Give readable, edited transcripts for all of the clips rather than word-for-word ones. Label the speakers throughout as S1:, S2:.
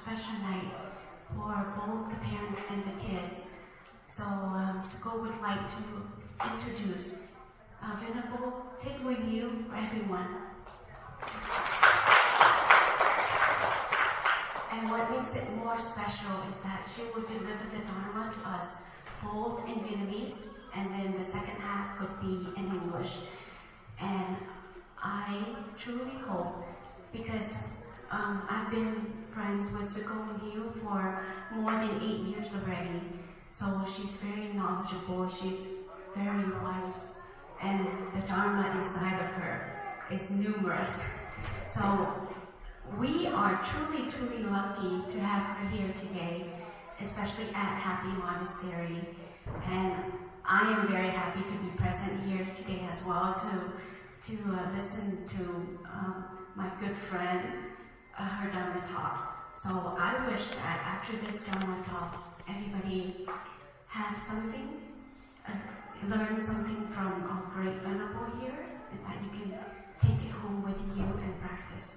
S1: special night for both the parents and the kids. So Suko would like to introduce Venerable, take it with you for everyone. And what makes it more special is that she will deliver the Dharma to us both in Vietnamese, and then the second half would be in English. And I truly hope, because I've been friends with Suko and you for more than 8 years already, so she's very knowledgeable, she's very wise, and the Dharma inside of her is numerous. So we are truly, truly lucky to have her here today, especially at Happy Monastery. And I am very happy to be present here today as well to listen to my good friend, her Dharma talk. So I wish that after this Dharma talk, everybody have something, learn something from our great Venerable here, and that you can take it home with you and practice.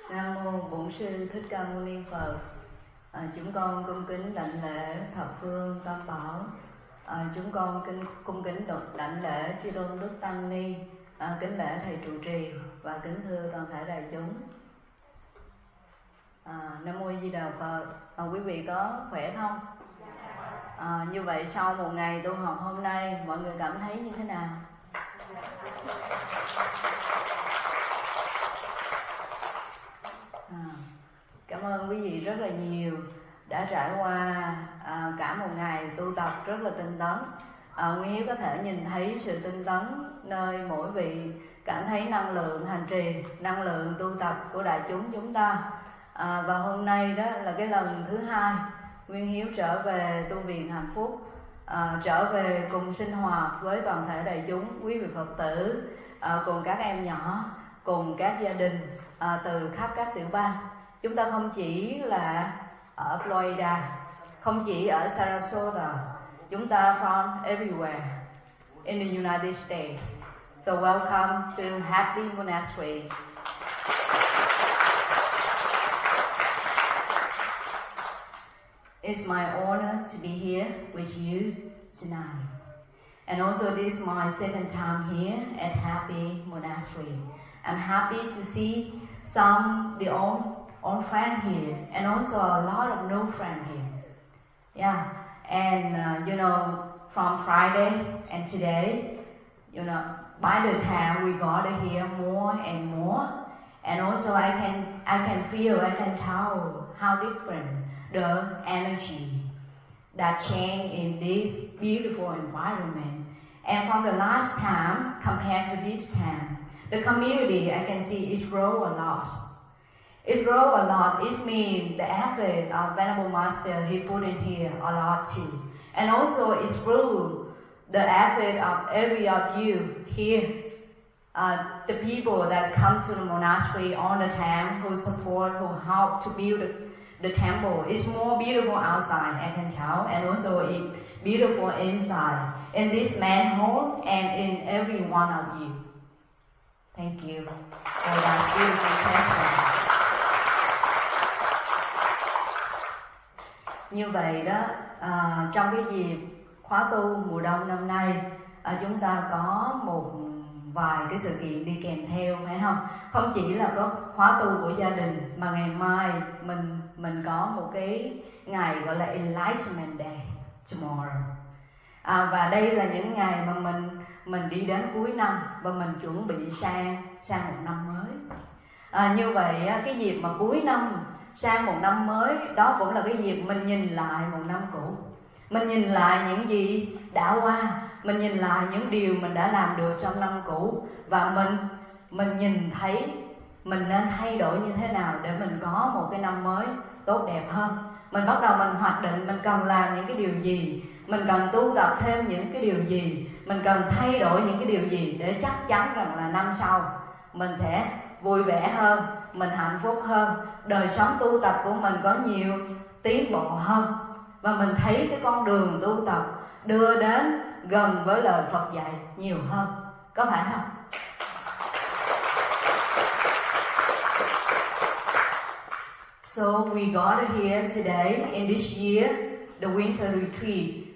S2: Nam mô Bổn Sư Thích Ca Mâu Ni Phật. Chúng con cung kính đảnh lễ thập phương tam bảo. Chúng con cung kính đảnh lễ chư tôn đức tăng ni, kính lễ thầy trụ trì và kính thưa toàn thể đại chúng. Nam mô Di Đà Phật. Quý vị có khỏe không? Như vậy sau một ngày tu học hôm nay, mọi người cảm thấy như thế nào? Cảm ơn quý vị rất là nhiều đã trải qua cả một ngày tu tập rất là tinh tấn. Nguyên Hiếu có thể nhìn thấy sự tinh tấn nơi mỗi vị cảm thấy năng lượng hành trì, năng lượng tu tập của đại chúng ta. Và hôm nay đó là cái lần thứ 2 Nguyên Hiếu trở về tu viện hạnh phúc, trở về cùng sinh hoạt với toàn thể đại chúng, quý vị Phật tử, cùng các em nhỏ, cùng các gia đình từ khắp các tiểu bang. Chúng ta không chỉ là ở Florida, không chỉ ở Sarasota, chúng ta from everywhere in the United States. So welcome to Happy Monastery. It's my honor to be here with you tonight. And also this is my second time here at Happy Monastery. I'm happy to see the old friend here, and also a lot of new friend here. Yeah, and from Friday and today, by the time we got here more and more, and also I can feel, I can tell how different the energy that change in this beautiful environment. And from the last time compared to this time, the community I can see it grow a lot. It grow a lot. It means the effort of Venerable Master he put in here a lot too. And also it's through the effort of every of you here, the people that come to the monastery all the time, who support, who help to build the temple. It's more beautiful outside, I can tell, and also it's beautiful inside, in this manhole and in every one of you. Thank you for that beautiful temple. Như vậy đó, trong cái dịp khóa tu mùa đông năm nay, chúng ta có một vài cái sự kiện đi kèm theo, phải không? Không chỉ là có khóa tu của gia đình, mà ngày mai mình có một cái ngày gọi là Enlightenment Day tomorrow. Và đây là những ngày mà mình đi đến cuối năm và mình chuẩn bị sang một năm mới. Như vậy cái dịp mà cuối năm sang một năm mới, đó cũng là cái dịp mình nhìn lại một năm cũ. Mình nhìn lại những gì đã qua, mình nhìn lại những điều mình đã làm được trong năm cũ, và mình nhìn thấy mình nên thay đổi như thế nào để mình có một cái năm mới tốt đẹp hơn. Mình bắt đầu mình hoạch định mình cần làm những cái điều gì, mình cần tu tập thêm những cái điều gì, mình cần thay đổi những cái điều gì để chắc chắn rằng là năm sau mình sẽ vui vẻ hơn, mình hạnh phúc hơn, đời sống tu tập của mình có nhiều tiến bộ hơn. và mình thấy cái con đường tu tập đưa đến gần với lời Phật dạy nhiều hơn, có phải không? So we got here today in this year, the winter retreat.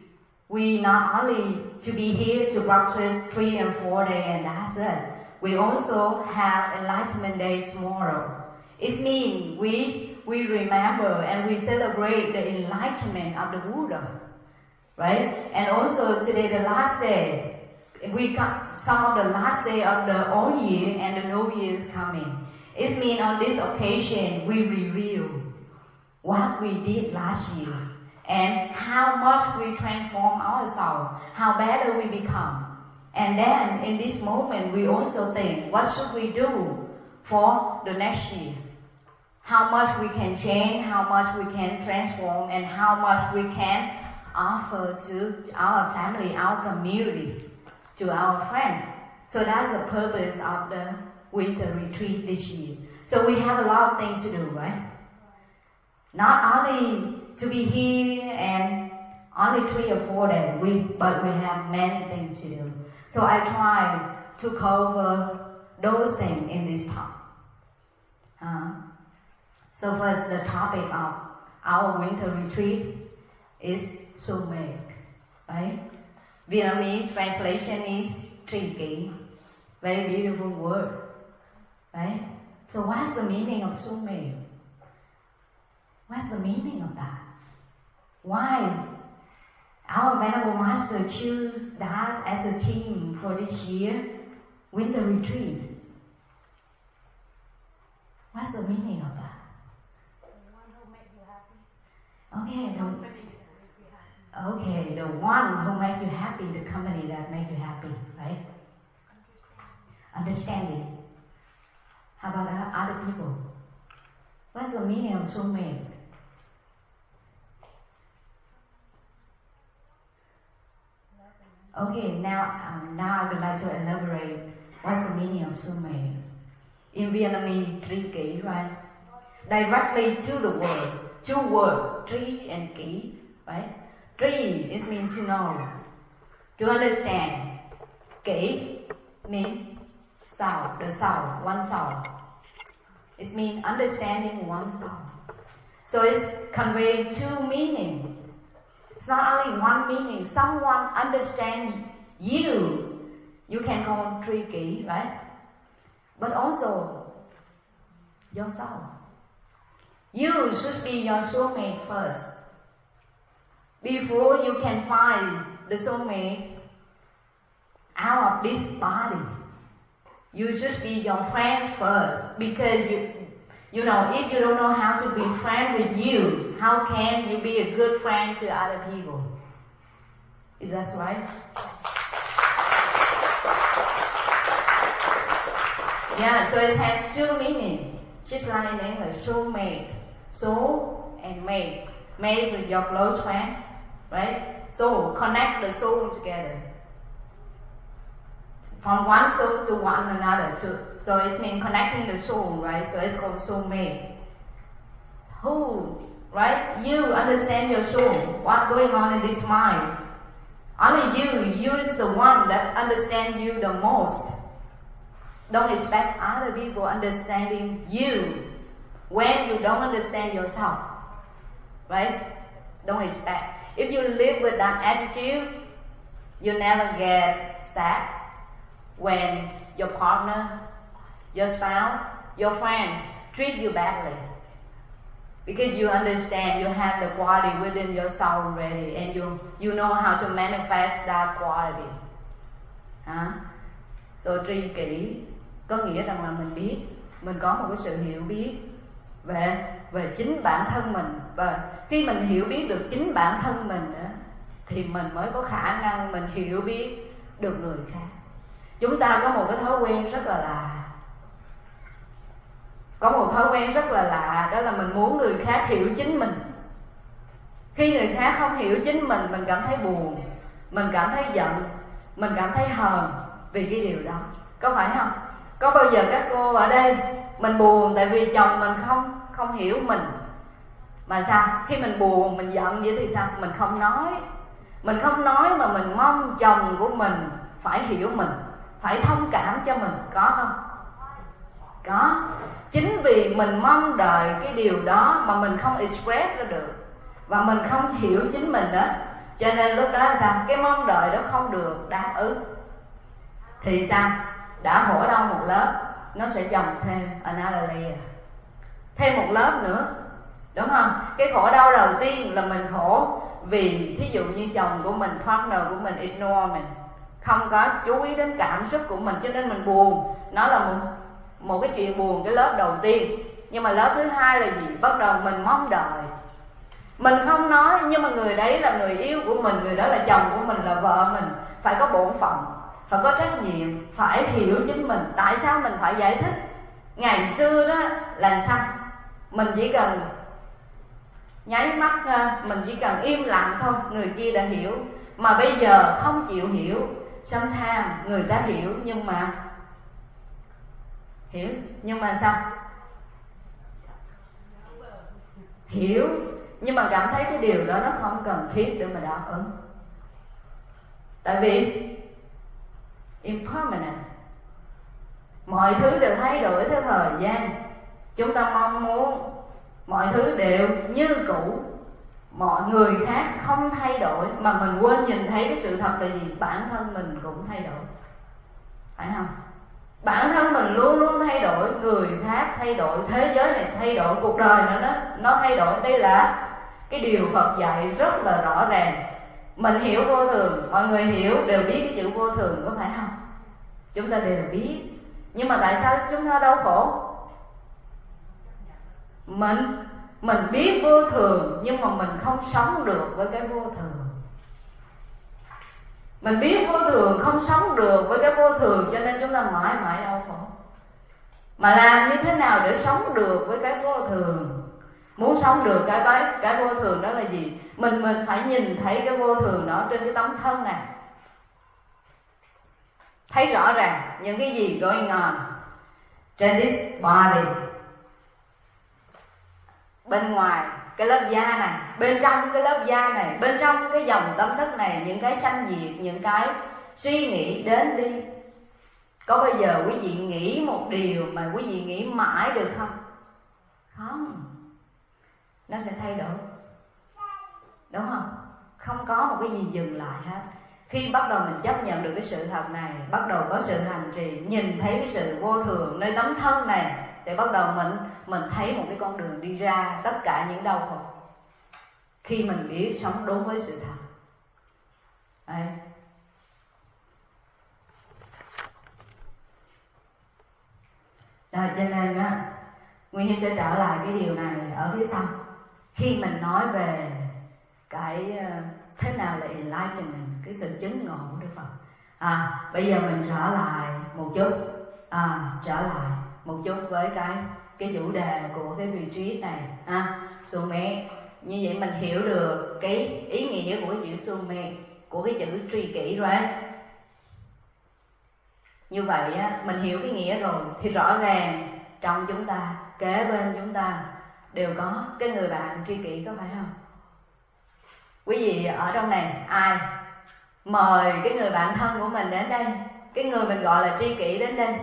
S2: We not only to be here to practice 3 and 4 days and that's it. We also have Enlightenment Day tomorrow. It means we remember and we celebrate the enlightenment of the Buddha, right? And also today the last day, we got some of the last day of the old year and the new year is coming. It means on this occasion we review what we did last year and how much we transform ourselves, how better we become. And then in this moment we also think, what should we do for the next year? How much we can change, how much we can transform, and how much we can offer to our family, our community, to our friends. So that's the purpose of the winter retreat this year. So we have a lot of things to do, right? Not only to be here and only 3 or 4 days, but we have many things to do. So I try to cover those things in this talk. So first, the topic of our winter retreat is Soulmate, right? Vietnamese translation is tri kỷ, very beautiful word, right? So what's the meaning of Soulmate? What's the meaning of that? Why our Venerable Master choose that as a theme for this year, winter retreat? What's the meaning of that?
S1: The one who makes you happy.
S2: Okay,
S1: Company that makes you happy.
S2: okay, the one who makes you happy, the company that makes you happy, right? Understanding. How about other people? What's the meaning of soulmate? Okay, now I would like to elaborate what's the meaning of soulmate. In Vietnamese, tri kỷ, right? Directly to the word, two words, tri and kỷ, right? Tri is mean to know, to understand. Kỷ means soul, the soul, one soul. It means understanding oneself. So it's conveying two meanings. It's not only one meaning. Someone understands you. You can call tri kỷ, right? But also yourself. You should be your soulmate first. Before you can find the soulmate out of this body, you should be your friend first. Because you know, if you don't know how to be friend with you, how can you be a good friend to other people? Is that right? Yeah, so it has two meanings. Just like in English, soulmate. Soul and mate. Mate is your close friend, right? Soul, connect the soul together. From one soul to one another. So it means connecting the soul, right? So it's called soulmate. Who, right? You understand your soul. What's going on in this mind? Only you is the one that understands you the most. Don't expect other people understanding you when you don't understand yourself, right? Don't expect. If you live with that attitude, you never get sad when your partner, your spouse, your friend treat you badly. Because you understand, you have the quality within yourself already, and you know how to manifest that quality. So tri kỷ có nghĩa rằng là mình có một cái sự hiểu biết về chính bản thân mình, và khi mình hiểu biết được chính bản thân mình thì mình mới có khả năng mình hiểu biết được người khác. Chúng ta có một cái thói quen rất là lạ, đó là mình muốn người khác hiểu chính mình. Khi người khác không hiểu chính mình cảm thấy buồn, mình cảm thấy giận, mình cảm thấy hờn vì cái điều đó. Có phải không? Có bao giờ các cô ở đây mình buồn tại vì chồng mình không hiểu mình, Mà sao? Khi mình buồn, mình giận vậy thì sao? Mình không nói. Mình không nói mà mình mong chồng của mình phải hiểu mình, phải thông cảm cho mình, có không? Có. Chính vì mình mong đợi cái điều đó mà mình không express ra được, và mình không hiểu chính mình đó, cho nên lúc đó là sao? Cái mong đợi đó không được đáp ứng. Thì sao? Đã hổ đau một lớp, nó sẽ chồng thêm another layer, thêm một lớp nữa, đúng không? Cái khổ đau đầu tiên là mình khổ vì thí dụ như chồng của mình, partner của mình ignore mình, không có chú ý đến cảm xúc của mình, cho nên mình buồn. Nó là một cái chuyện buồn, cái lớp đầu tiên. Nhưng mà lớp thứ hai là gì? Bắt đầu mình mong đợi. Mình không nói, nhưng mà người đấy là người yêu của mình, người đó là chồng của mình, là vợ mình, phải có bổn phận, phải có trách nhiệm, phải hiểu chính mình. Tại sao mình phải giải thích? Ngày xưa đó là sao? Mình chỉ cần nháy mắt ra, mình chỉ cần im lặng thôi, người kia đã hiểu. Mà bây giờ không chịu hiểu. Sometimes người ta hiểu nhưng mà sao? Hiểu nhưng mà cảm thấy cái điều đó nó không cần thiết để mà đáp ứng. Tại vì impermanent, mọi thứ đều thay đổi theo thời gian. Chúng ta mong muốn mọi thứ đều như cũ, mọi người khác không thay đổi, mà mình quên nhìn thấy cái sự thật là gì? Bản thân mình cũng thay đổi, phải không? Bản thân mình luôn luôn thay đổi, người khác thay đổi, thế giới này thay đổi, cuộc đời nó thay đổi. Đây là cái điều Phật dạy rất là rõ ràng. Mình hiểu vô thường, mọi người hiểu, đều biết cái chữ vô thường, có phải không? Chúng ta đều biết. Nhưng mà tại sao chúng ta đau khổ? Mình biết vô thường, nhưng mà mình không sống được với cái vô thường. Mình biết vô thường, không sống được với cái vô thường, cho nên chúng ta mãi mãi đau khổ. Mà làm như thế nào để sống được với cái vô thường? Muốn sống được cái vô thường đó là gì? Mình phải nhìn thấy cái vô thường đó trên cái tấm thân này, thấy rõ ràng những cái gì going on trên this body. Bên ngoài cái lớp da này, bên trong cái lớp da này, bên trong cái dòng tâm thức này, những cái sanh diệt, những cái suy nghĩ đến đi. Có bao giờ quý vị nghĩ một điều mà quý vị nghĩ mãi được không? Không. Nó sẽ thay đổi, đúng không? Không có một cái gì dừng lại hết. Khi bắt đầu mình chấp nhận được cái sự thật này, bắt đầu có sự hành trì, nhìn thấy cái sự vô thường nơi tấm thân này, thì bắt đầu mình thấy một cái con đường đi ra tất cả những đau khổ. Khi mình biết sống đúng với sự thật. Đấy. Rồi, cho nên á, Nguyên Hy sẽ trở lại cái điều này ở phía sau. Khi mình nói về cái thế nào là enlightenment, cái sự chứng ngộ của Đức Phật. Bây giờ mình trở lại một chút với cái chủ đề của cái retreat này. Soulmate. Như vậy mình hiểu được cái ý nghĩa của cái chữ Soulmate, của cái chữ tri kỷ rồi. Như vậy á, mình hiểu cái nghĩa rồi thì rõ ràng trong chúng ta, kế bên chúng ta đều có cái người bạn tri kỷ, có phải không? Quý vị ở trong này ai mời cái người bạn thân của mình đến đây, cái người mình gọi là tri kỷ đến đây?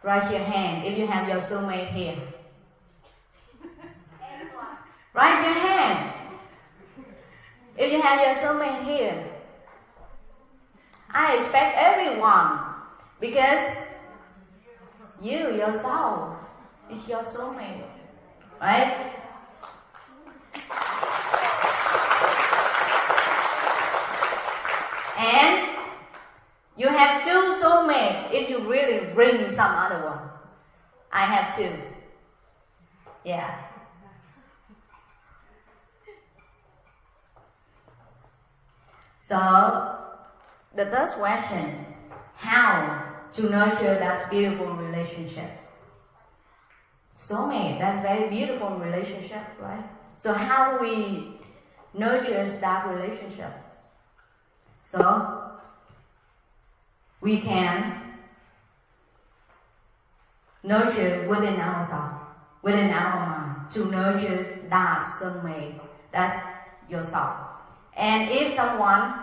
S2: Raise your hand if you have your soulmate here. Raise your hand if you have your soulmate here. I expect everyone, because you, your soul, is your soulmate, right? And you have two soulmates if you really bring some other one. I have two. Yeah. So, the third question, how to nurture that beautiful relationship? Soulmate, that's very beautiful relationship, right? So how do we nurture that relationship? So, we can nurture within ourselves, within our mind, to nurture that soulmate, that yourself. And if someone,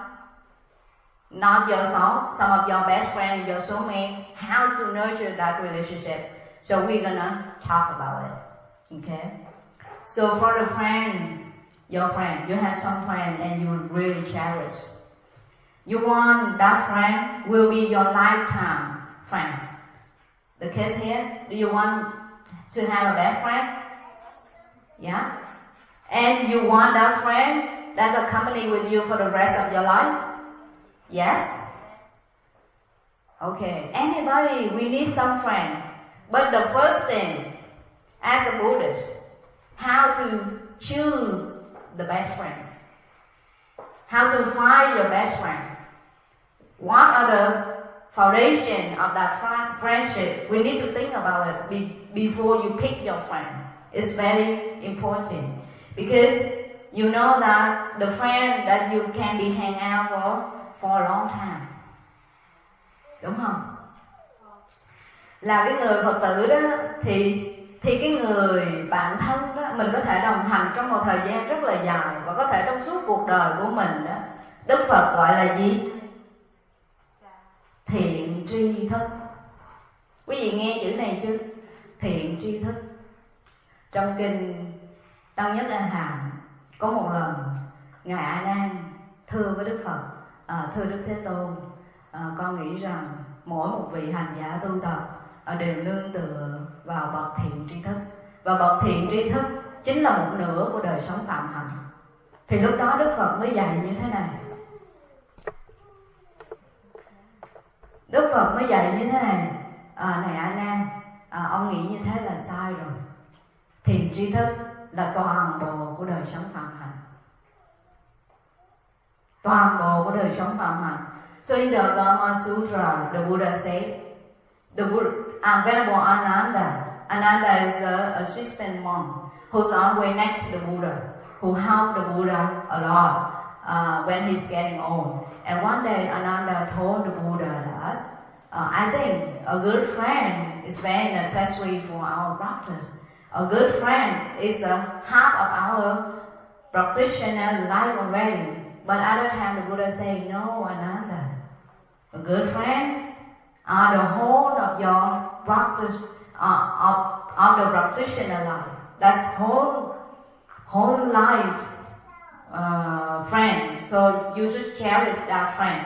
S2: not yourself, some of your best friend, your soulmate, how to nurture that relationship. So we're gonna talk about it, okay? So for the friend, your friend, you have some friend and you really cherish. You want that friend will be your lifetime friend. The case here, do you want to have a best friend? Yeah? And you want that friend that accompany with you for the rest of your life? Yes? Okay. Anybody, we need some friend. But the first thing, as a Buddhist, how to choose the best friend. How to find your best friend. What are the foundation of that friendship? We need to think about it before you pick your friend. It's very important. Because you know that the friend that you can be hang out for a long time. Đúng không? Là cái người Phật tử đó thì cái người bạn thân đó mình có thể đồng hành trong một thời gian rất là dài và có thể trong suốt cuộc đời của mình đó. Đức Phật gọi là gì? Thiện tri thức. Quý vị nghe chữ này chưa? Thiện tri thức. Trong kinh Tăng Nhất A Hàm có một lần ngài A Nan thưa với Đức Phật, thưa Đức Thế Tôn, con nghĩ rằng mỗi một vị hành giả tu tập đều nương tựa vào bậc thiện tri thức, và bậc thiện tri thức chính là một nửa của đời sống phạm hạnh. Thì lúc đó Đức Phật mới dạy như thế này. Đức Phật mới dạy như thế này, này A Nan, ông nghĩ như thế là sai rồi. Thiện tri thức là toàn bộ của đời sống phạm hạnh. Toàn bộ của đời sống phạm hạnh. So in the Dharma Sutra, the Buddha said, Venerable Ananda is the assistant monk who's always next to the Buddha, who helped the Buddha a lot when he's getting old. And one day Ananda told the Buddha that, I think a good friend is very necessary for our practice. A good friend is the heart of our practitioner life already. But at the time the Buddha said, no, Ananda. A good friend are the whole of your practice, of the practitioner life. That's whole life friend. So you should cherish that friend.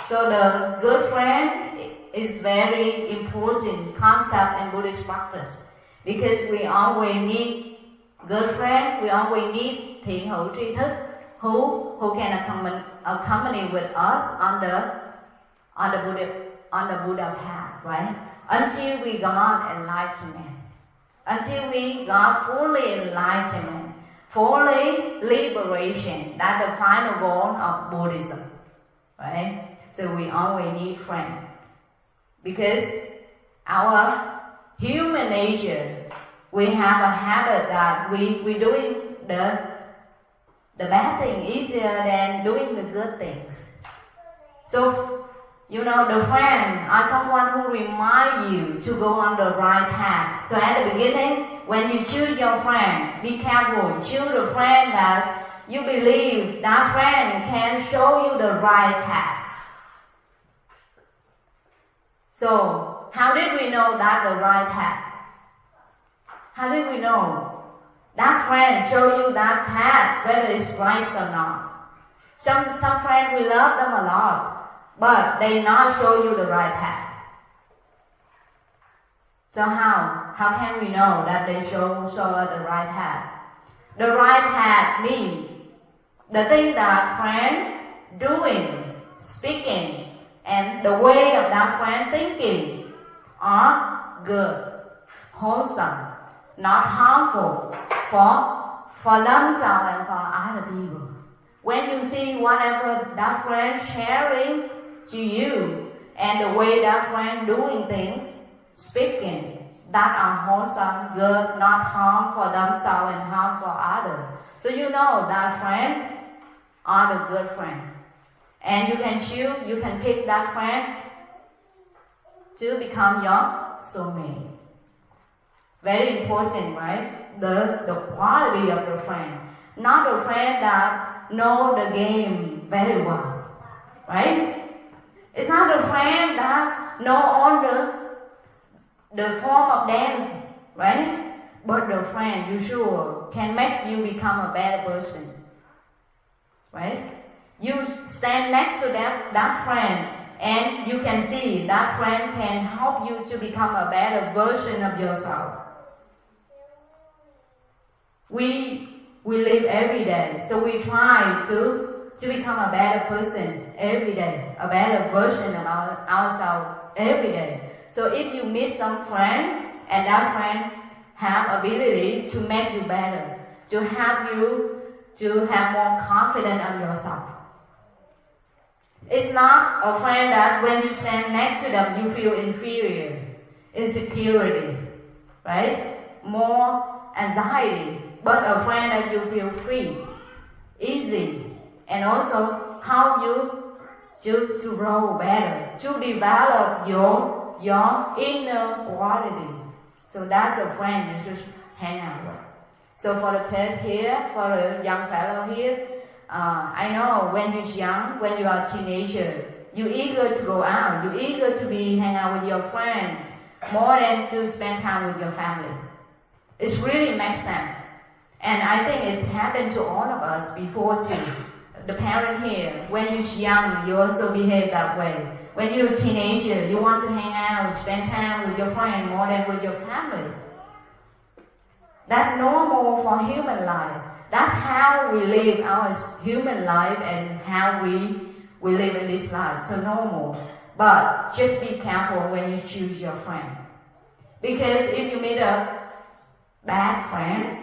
S2: So the good friend is very important concept in Buddhist practice. Because we always need good friend, we always need thiện hữu tri thức who can accompany with us on the Buddha path, right? Until we got enlightenment. Until we got fully enlightenment, fully liberation. That's the final goal of Buddhism, right? So we always need friends. Because our human nature, we have a habit that we doing the bad thing easier than doing the good things. So, you know, the friend are someone who remind you to go on the right path. So at the beginning, when you choose your friend, be careful. Choose a friend that you believe that friend can show you the right path. So, how did we know that's the right path? How did we know that friend show you that path, whether it's right or not? Some friends, we love them a lot, but they not show you the right path. So how can we know that they show us the right path? The right path means the thing that friend doing, speaking, and the way of that friend thinking are good, wholesome, not harmful for themselves and for other people. When you see whatever that friend sharing to you and the way that friend doing things, speaking, that are wholesome, good, not harm for themselves and harm for others. So you know that friend are the good friend. And you can choose, you can pick that friend to become your soulmate. Very important, right? The quality of the friend. Not a friend that know the game very well, right? It's not a friend that know all the form of dance, right? But the friend you sure can make you become a better person, right? You stand next to that friend and you can see that friend can help you to become a better version of yourself. We live every day, so we try to become a better person every day, a better version of ourselves every day. So if you meet some friend and that friend have ability to make you better, to help you to have more confidence on yourself. It's not a friend that when you stand next to them you feel inferior, insecurity, right? More anxiety, but a friend that you feel free, easy, and also help you to grow better, to develop your inner quality. So that's a friend you should hang out with. So for the kid here, for the young fellow here, I know when you're young, when you are a teenager, you're eager to go out, you're eager to hang out with your friend more than to spend time with your family. It really makes sense. And I think it's happened to all of us before too. The parent here, when you're young, you also behave that way. When you're a teenager, you want to hang out, spend time with your friend more than with your family. That's normal for human life. That's how we live our human life and how we live in this life. So normal. But just be careful when you choose your friend. Because if you meet a bad friend,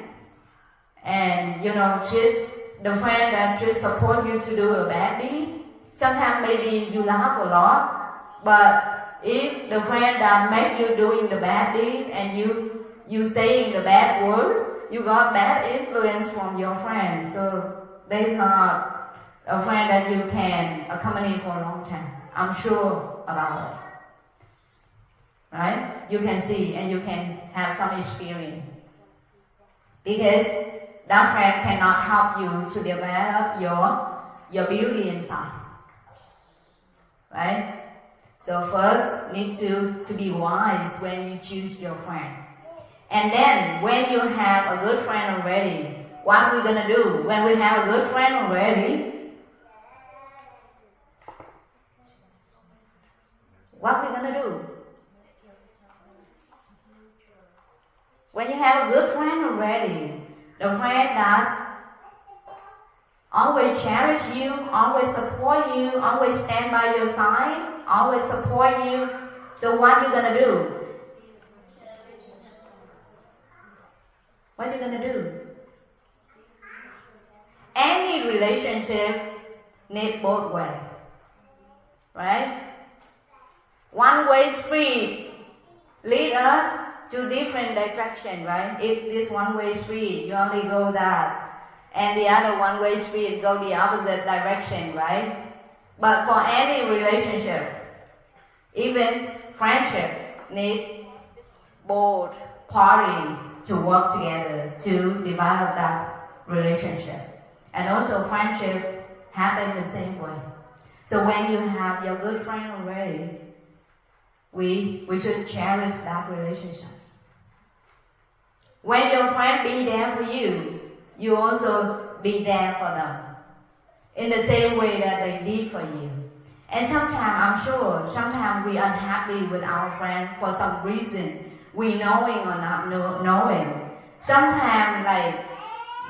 S2: and just the friend that just support you to do a bad deed, sometimes maybe you laugh a lot, but if the friend that make you doing the bad deed and you saying the bad word, you got bad influence from your friend. So there's not a friend that you can accompany for a long time. I'm sure about it. Right? You can see and you can have some experience. Because that friend cannot help you to develop your beauty inside. Right? So first, need to be wise when you choose your friend. And then, when you have a good friend already, what we're gonna do? When we have a good friend already, what we're gonna do? When you have a good friend already, the friend that always cherish you, always support you, always stand by your side, always support you. So what are you gonna do? What are you gonna do? Any relationship needs both ways, right? One-way street lead us to different direction, right? If this one-way street, you only go that, and the other one-way street go the opposite direction, right? But for any relationship, even friendship, need both parties to work together to develop that relationship. And also friendship happen the same way. So when you have your good friend already, we should cherish that relationship. When your friend be there for you, you also be there for them in the same way that they did for you. And sometimes, I'm sure, sometimes we unhappy with our friend for some reason, we knowing or not knowing. Sometimes, like,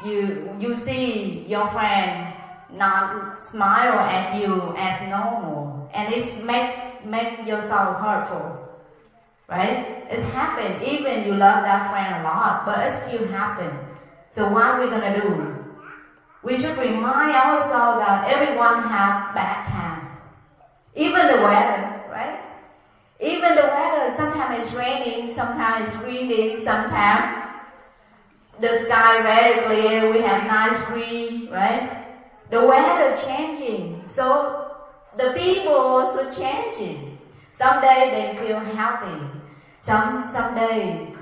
S2: you see your friend not smile at you as normal, and it make yourself hurtful, right? It happens. Even you love that friend a lot, but it still happens. So what are we gonna do? We should remind ourselves that everyone have bad time. Even the weather, right? Even the weather, sometimes it's raining, sometimes it's windy, sometimes the sky very clear, we have nice breeze, right? The weather changing, so the people also changing. Some day they feel healthy, some day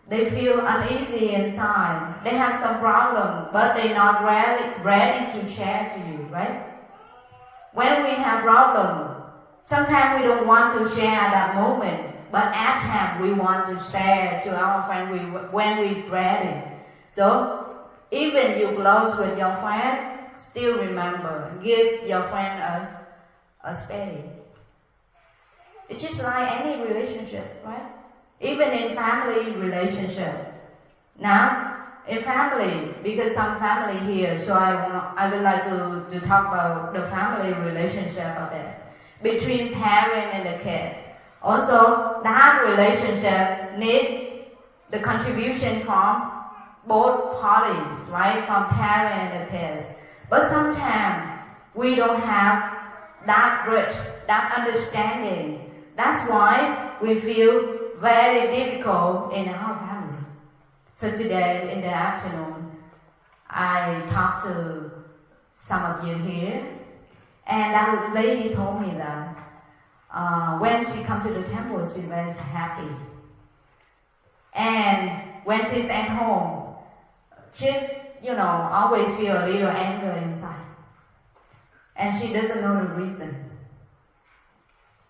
S2: They feel uneasy inside. They have some problem, but they're not ready to share to you, right? When we have problem, sometimes we don't want to share at that moment, but at time we want to share to our friend when we're ready. So even you close with your friend, still remember, give your friend a space. It's just like any relationship, right? Even in family relationship. Now, in family, because some family here, so I would like to talk about the family relationship a bit between parent and the kid. Also, that relationship needs the contribution from both parties, right? From parent and the kids. But sometimes we don't have that bridge, that understanding. That's why we feel very difficult in our family. So today in the afternoon, I talked to some of you here, and that lady told me that when she comes to the temple, she's very happy. And when she's at home, she, always feel a little anger inside. And she doesn't know the reason.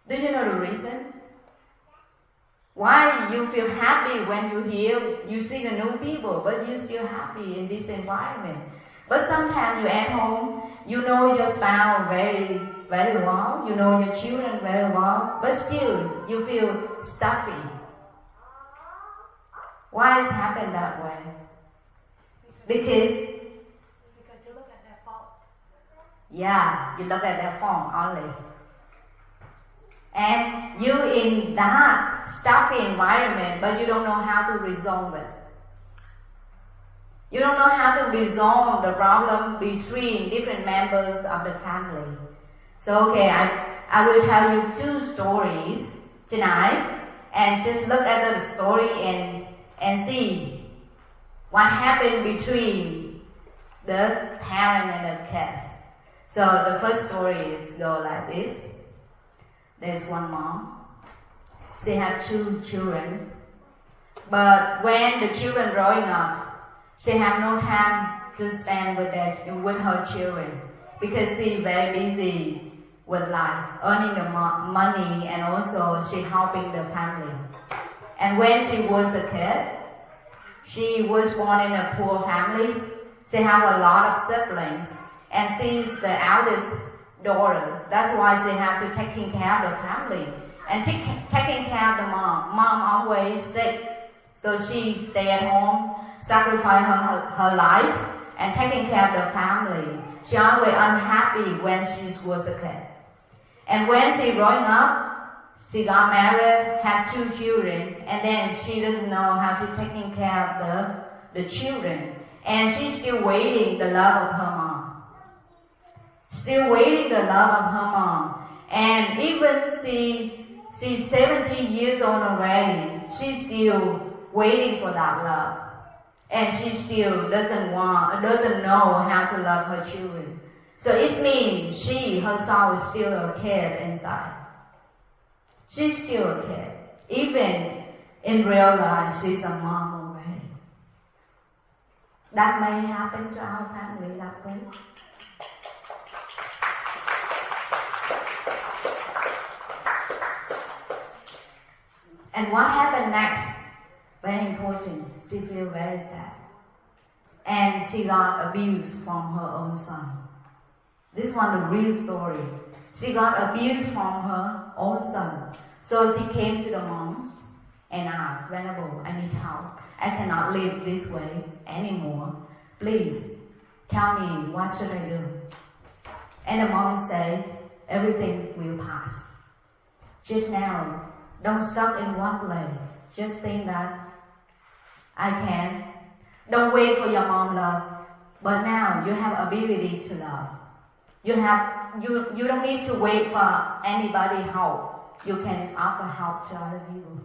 S2: Do you know the reason? Why you feel happy when you see the new people, but you're still happy in this environment? But sometimes you're at home, you know your spouse very, very well, you know your children very well, but still you feel stuffy. Why it happened that way? Because you look at their fault. Yeah, you look at their fault only. And you in that stuffy environment, but you don't know how to resolve it. You don't know how to resolve the problem between different members of the family. So okay, I will tell you 2 stories tonight, and just look at the story and see what happened between the parent and the kids. So the first story is go like this. There's one mom. She had 2 children. But when the children growing up, she have no time to spend with her children because she's very busy with life, earning the money, and also she helping the family. And when she was a kid, she was born in a poor family. She have a lot of siblings, and she's the eldest daughter. That's why she have to taking care of the family and taking care of the mom. Mom always sick, so she stay at home, sacrifice her life and taking care of the family. She always unhappy when she was a kid. And when she growing up, she got married, had 2 children, and then she doesn't know how to taking care of the children. And she's still waiting the love of her mom. Still waiting the love of her mom. And even she's 70 years old already, she's still waiting for that love. And she still doesn't know how to love her children. So it means she herself is still a kid inside. She's still a kid. Even in real life, she's a mom already. That may happen to our family that way. And what happened next? Very important. She feels very sad. And she got abused from her own son. This one the real story. She got abused from her own son. So she came to the monks and asked, Venerable, I need help. I cannot live this way anymore. Please tell me, what should I do? And the monk said, everything will pass. Just now, don't stuck in one place. Just think that I can. Don't wait for your mom love. But now you have ability to love. You don't need to wait for anybody help. You can offer help to other people.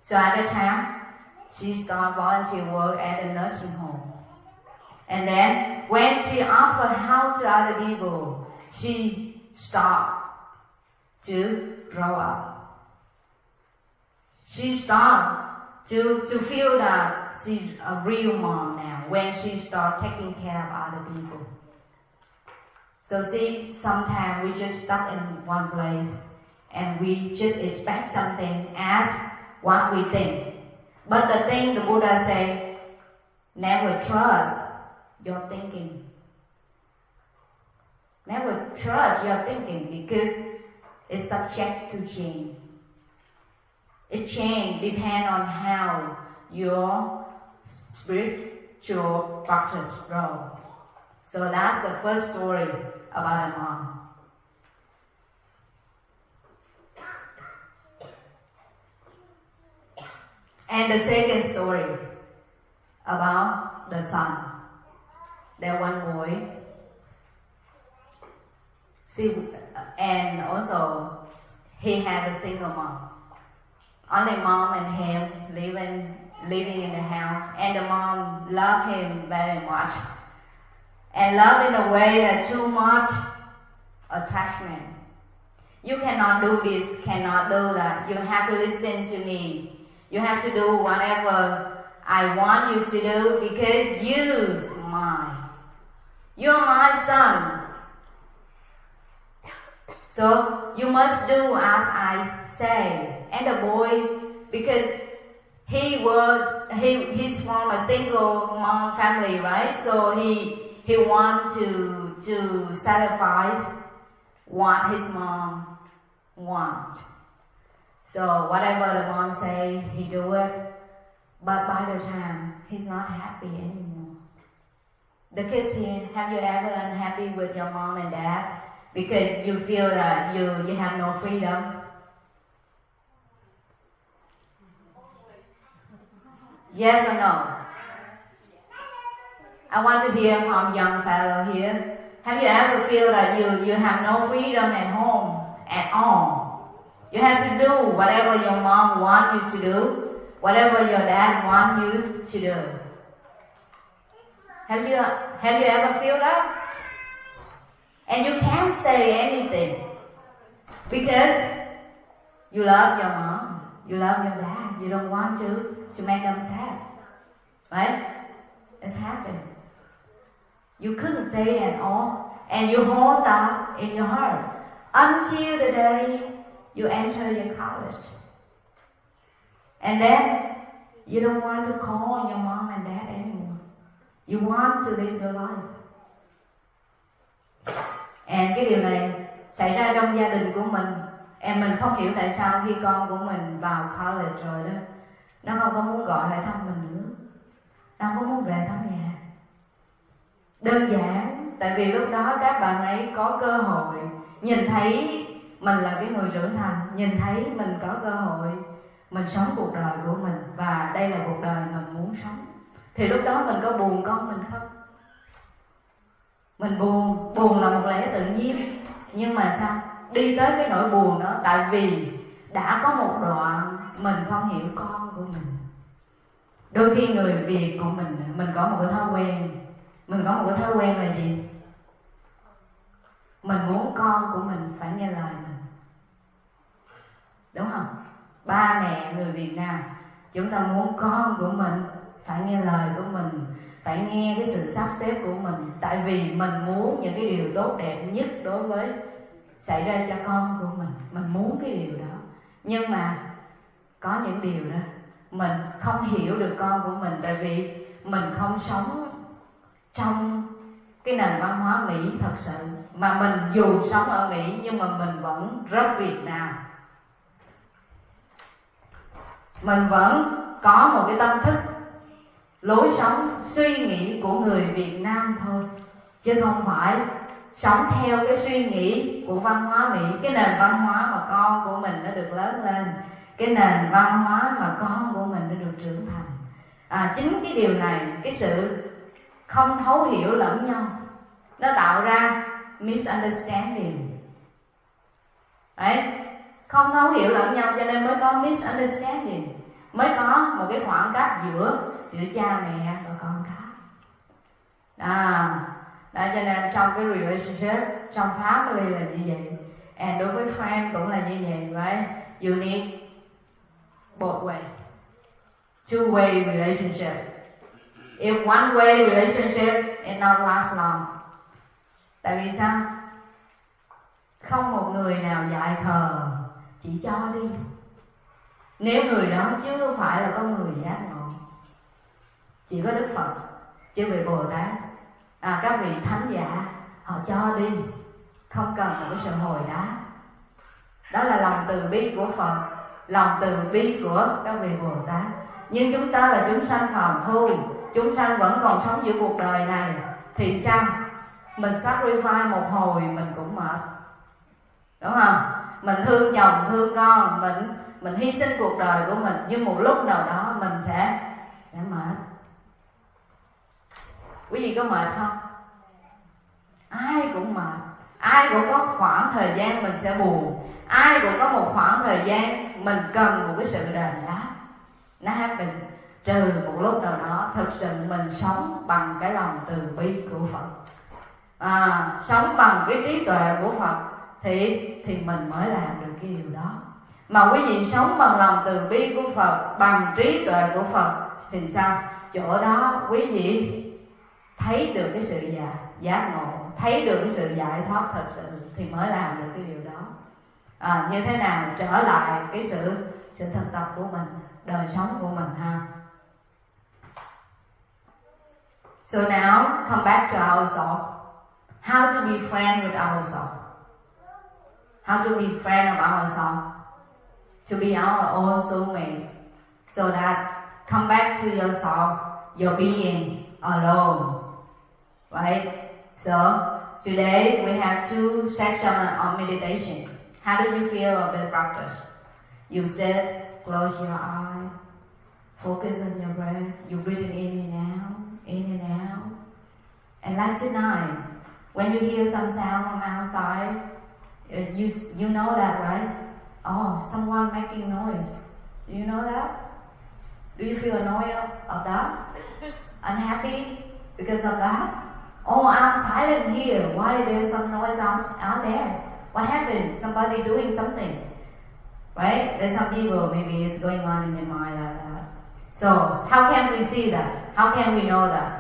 S2: So at the time, she started volunteer work at a nursing home. And then when she offered help to other people, she started to grow up. She started to feel that she's a real mom now when she starts taking care of other people. So see, sometimes we just stuck in one place and we just expect something as what we think. But the thing the Buddha say, never trust your thinking. Never trust your thinking because it's subject to change. It change depends on how your spiritual practice grow. So that's the first story about a mom. And the second story about the son. There one boy. See, and also he had a single mom. Only mom and him living in the house, and the mom loved him very much. And love in a way that too much attachment. You cannot do this, cannot do that. You have to listen to me. You have to do whatever I want you to do because you're mine. You're my son. So you must do as I say. And the boy, because he's from a single mom family, right? So he want to satisfy what his mom want. So whatever the mom say, he do it. But by the time, he's not happy anymore. The kids here, have you ever unhappy with your mom and dad because you feel that you have no freedom? Yes or no? I want to hear from young fellow here. Have you ever feel that you have no freedom at home at all? You have to do whatever your mom want you to do, whatever your dad want you to do. Have you ever feel that? And you can't say anything because you love your mom, you love your dad. You don't want to make them sad, right? It's happened. You couldn't say it at all, and you hold that in your heart until the day you enter your college. And then you don't want to call your mom and dad anymore. You want to live your life. And cái điều này xảy ra trong gia đình của mình. Mình không hiểu tại sao khi con của mình vào college rồi đó, nó không có muốn gọi lại thăm mình nữa. Nó không có muốn về thăm nhà. Đơn giản, tại vì lúc đó các bạn ấy có cơ hội nhìn thấy mình là cái người trưởng thành, nhìn thấy mình có cơ hội mình sống cuộc đời của mình và đây là cuộc đời mình muốn sống. Thì lúc đó mình có buồn con mình không? Mình buồn là một lẽ tự nhiên. Nhưng mà sao? Đi tới cái nỗi buồn đó tại vì đã có một đoạn mình không hiểu con của mình. Đôi khi người Việt của mình có một cái thói quen. Mình có một cái thói quen là gì? Mình muốn con của mình phải nghe lời mình. Đúng không? Ba mẹ người Việt Nam, chúng ta muốn con của mình phải nghe lời của mình, phải nghe cái sự sắp xếp của mình. Tại vì mình muốn những cái điều tốt đẹp nhất đối với xảy ra cho con của mình. Mình muốn cái điều đó. Nhưng mà có những điều đó mình không hiểu được con của mình. Tại vì mình không sống trong cái nền văn hóa Mỹ thật sự. Mà mình dù sống ở Mỹ nhưng mà mình vẫn rất Việt Nam. Mình vẫn có một cái tâm thức, lối sống, suy nghĩ của người Việt Nam thôi. Chứ không phải sống theo cái suy nghĩ của văn hóa Mỹ. Cái nền văn hóa mà con của mình nó được lớn lên, cái nền văn hóa mà con của mình nó được trưởng thành. Chính cái điều này, cái sự không thấu hiểu lẫn nhau, nó tạo ra misunderstanding. Đấy, không thấu hiểu lẫn nhau cho nên mới có misunderstanding, mới có một cái khoảng cách giữa cha mẹ và con cái. Đó, cho nên trong cái relationship, trong family là như vậy. And đối với friend cũng là như vậy, right? You need both way two-way relationship. If one-way relationship, it not last long. Tại vì sao? Không một người nào dại khờ, chỉ cho đi. Nếu người đó chưa phải là con người giác ngộ, chỉ có Đức Phật, chứ vị Bồ Tát, các vị thánh giả, họ cho đi, không cần một cái sự hồi đáp. Đó là lòng từ bi của Phật, lòng từ bi của các vị Bồ Tát. Nhưng chúng ta là chúng sanh phàm phu, chúng sanh vẫn còn sống giữa cuộc đời này, thì sao? Mình sacrifice một hồi mình cũng mệt, đúng không? Mình thương chồng thương con, mình hy sinh cuộc đời của mình, nhưng một lúc nào đó mình sẽ mệt. Quý vị có mệt không? Ai cũng mệt, ai cũng có khoảng thời gian mình sẽ buồn, ai cũng có một khoảng thời gian mình cần một cái sự đền đáp. Nó happen. Trừ một lúc nào đó thực sự mình sống bằng cái lòng từ bi của Phật, sống bằng cái trí tuệ của Phật, thì mình mới làm được cái điều đó. Mà quý vị sống bằng lòng từ bi của Phật, bằng trí tuệ của Phật, thì sao? Chỗ đó quý vị thấy được cái sự giác ngộ, thấy được cái sự giải thoát thật sự, thì mới làm được cái điều đó. Như thế nào? Trở lại cái sự thực tập của mình, đời sống của mình ha. So now come back to our soul. How to be friend with our soul? How to be friend of our soul? To be our own soulmate, so that come back to your soul, your being alone, right? So today we have two sections of meditation. How do you feel of the practice? You said close your eye, focus on your breath. You breathe in and out. And like tonight, when you hear some sound from outside, you know that, right? Oh, someone making noise. Do you know that? Do you feel annoyed of that? Unhappy because of that? Oh, I'm silent here. Why there's some noise out there? What happened? Somebody doing something, right? There's some people, maybe it's going on in their mind like that. So how can we see that? How can we know that?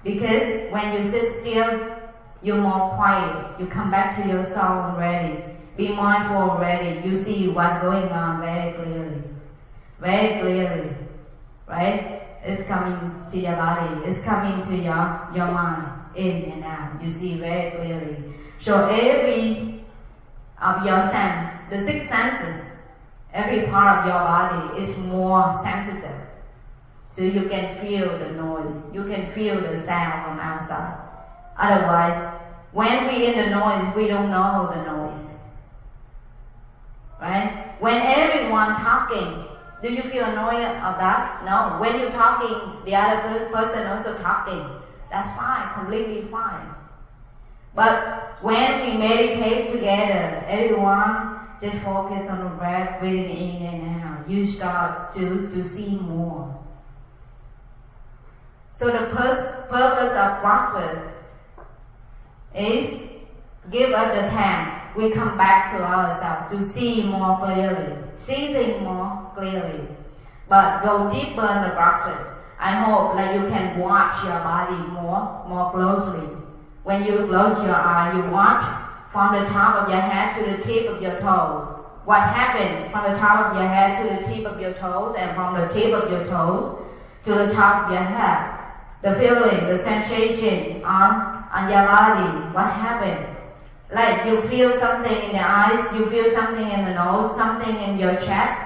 S2: Because when you sit still, you're more quiet. You come back to your soul already. Be mindful already. You see what's going on very clearly. Very clearly. Right? It's coming to your body. It's coming to your mind. In and out. You see very clearly. So every of your sense, the six senses, every part of your body is more sensitive. So you can feel the noise. You can feel the sound from outside. Otherwise, when we in the noise, we don't know the noise. Right? When everyone talking, do you feel annoyed of that? No. When you're talking, the other person also talking. That's fine, completely fine. But when we meditate together, everyone just focus on the breath, breathing in and out. You start to see more. So the purpose of practice is give us the time. We come back to ourselves to see more clearly, see things more clearly. But go deeper in the practice. I hope that you can watch your body more closely. When you close your eye, you watch from the top of your head to the tip of your toe. What happened from the top of your head to the tip of your toes, and from the tip of your toes to the top of your head. The feeling, the sensation on your body, what happened? Like you feel something in the eyes, you feel something in the nose, something in your chest,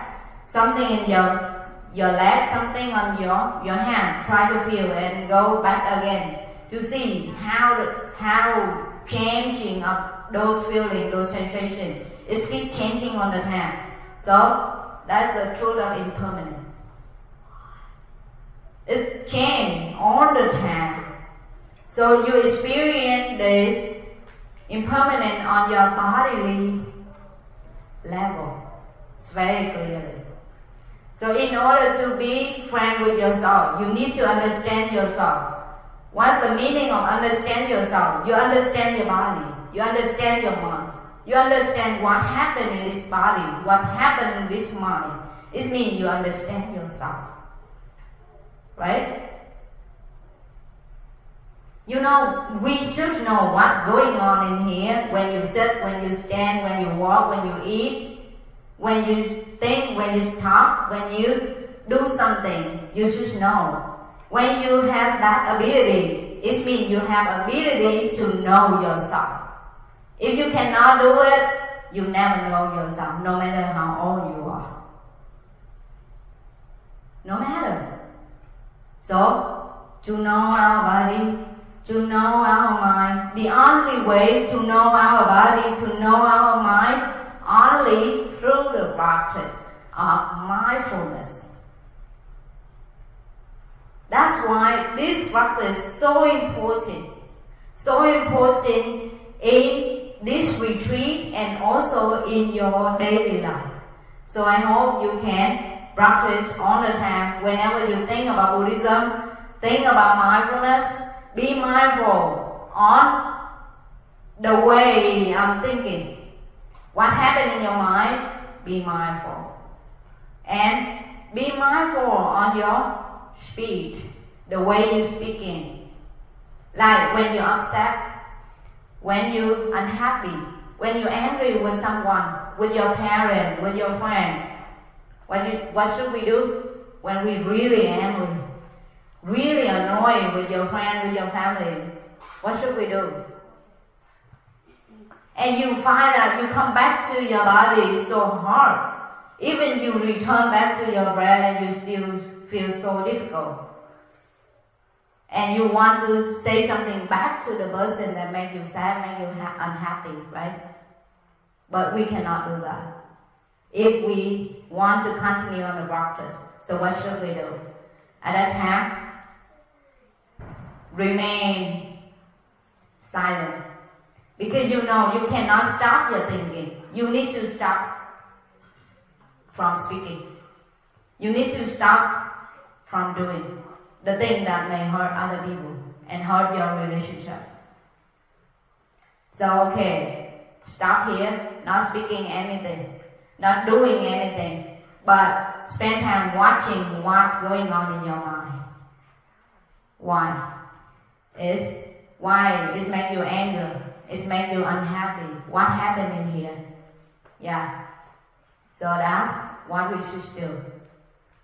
S2: something in your leg, something on your hand. Try to feel it and go back again to see how changing of those feelings, those sensations. It keeps changing on the time. So that's the truth of impermanence. It's changing all the time. So you experience the impermanence on your bodily level. It's very clearly. So in order to be friend with yourself, you need to understand yourself. What's the meaning of understand yourself? You understand your body. You understand your mind. You understand what happened in this body, what happened in this mind. It means you understand yourself. Right? You know, we should know what's going on in here when you sit, when you stand, when you walk, when you eat, when you think, when you talk, when you do something, you should know. When you have that ability, it means you have ability to know yourself. If you cannot do it, you never know yourself, no matter how old you are. No matter. So, to know our body, to know our mind, the only way to know our body, to know our mind, only through the practice of mindfulness. That's why this practice is so important in this retreat and also in your daily life. So I hope you can practice all the time. Whenever you think about Buddhism, think about mindfulness, be mindful on the way I'm thinking. What happened in your mind, be mindful. And be mindful on your speech, the way you're speaking. Like when you're upset, when you're unhappy, when you're angry with someone, with your parent, with your friend. What should we do? When we're really angry, really annoyed with your friend, with your family, what should we do? And you find that you come back to your body so hard. Even you return back to your breath and you still feel so difficult. And you want to say something back to the person that makes you sad, makes you unhappy, right? But we cannot do that if we want to continue on the practice. So what should we do? At that time, remain silent. Because you know you cannot stop your thinking. You need to stop from speaking. You need to stop from doing the thing that may hurt other people and hurt your relationship. So okay, stop here, not speaking anything, not doing anything, but spend time watching what's going on in your mind. Why? Why it makes you angry? It makes you unhappy. What happened in here? Yeah. So that's what we should do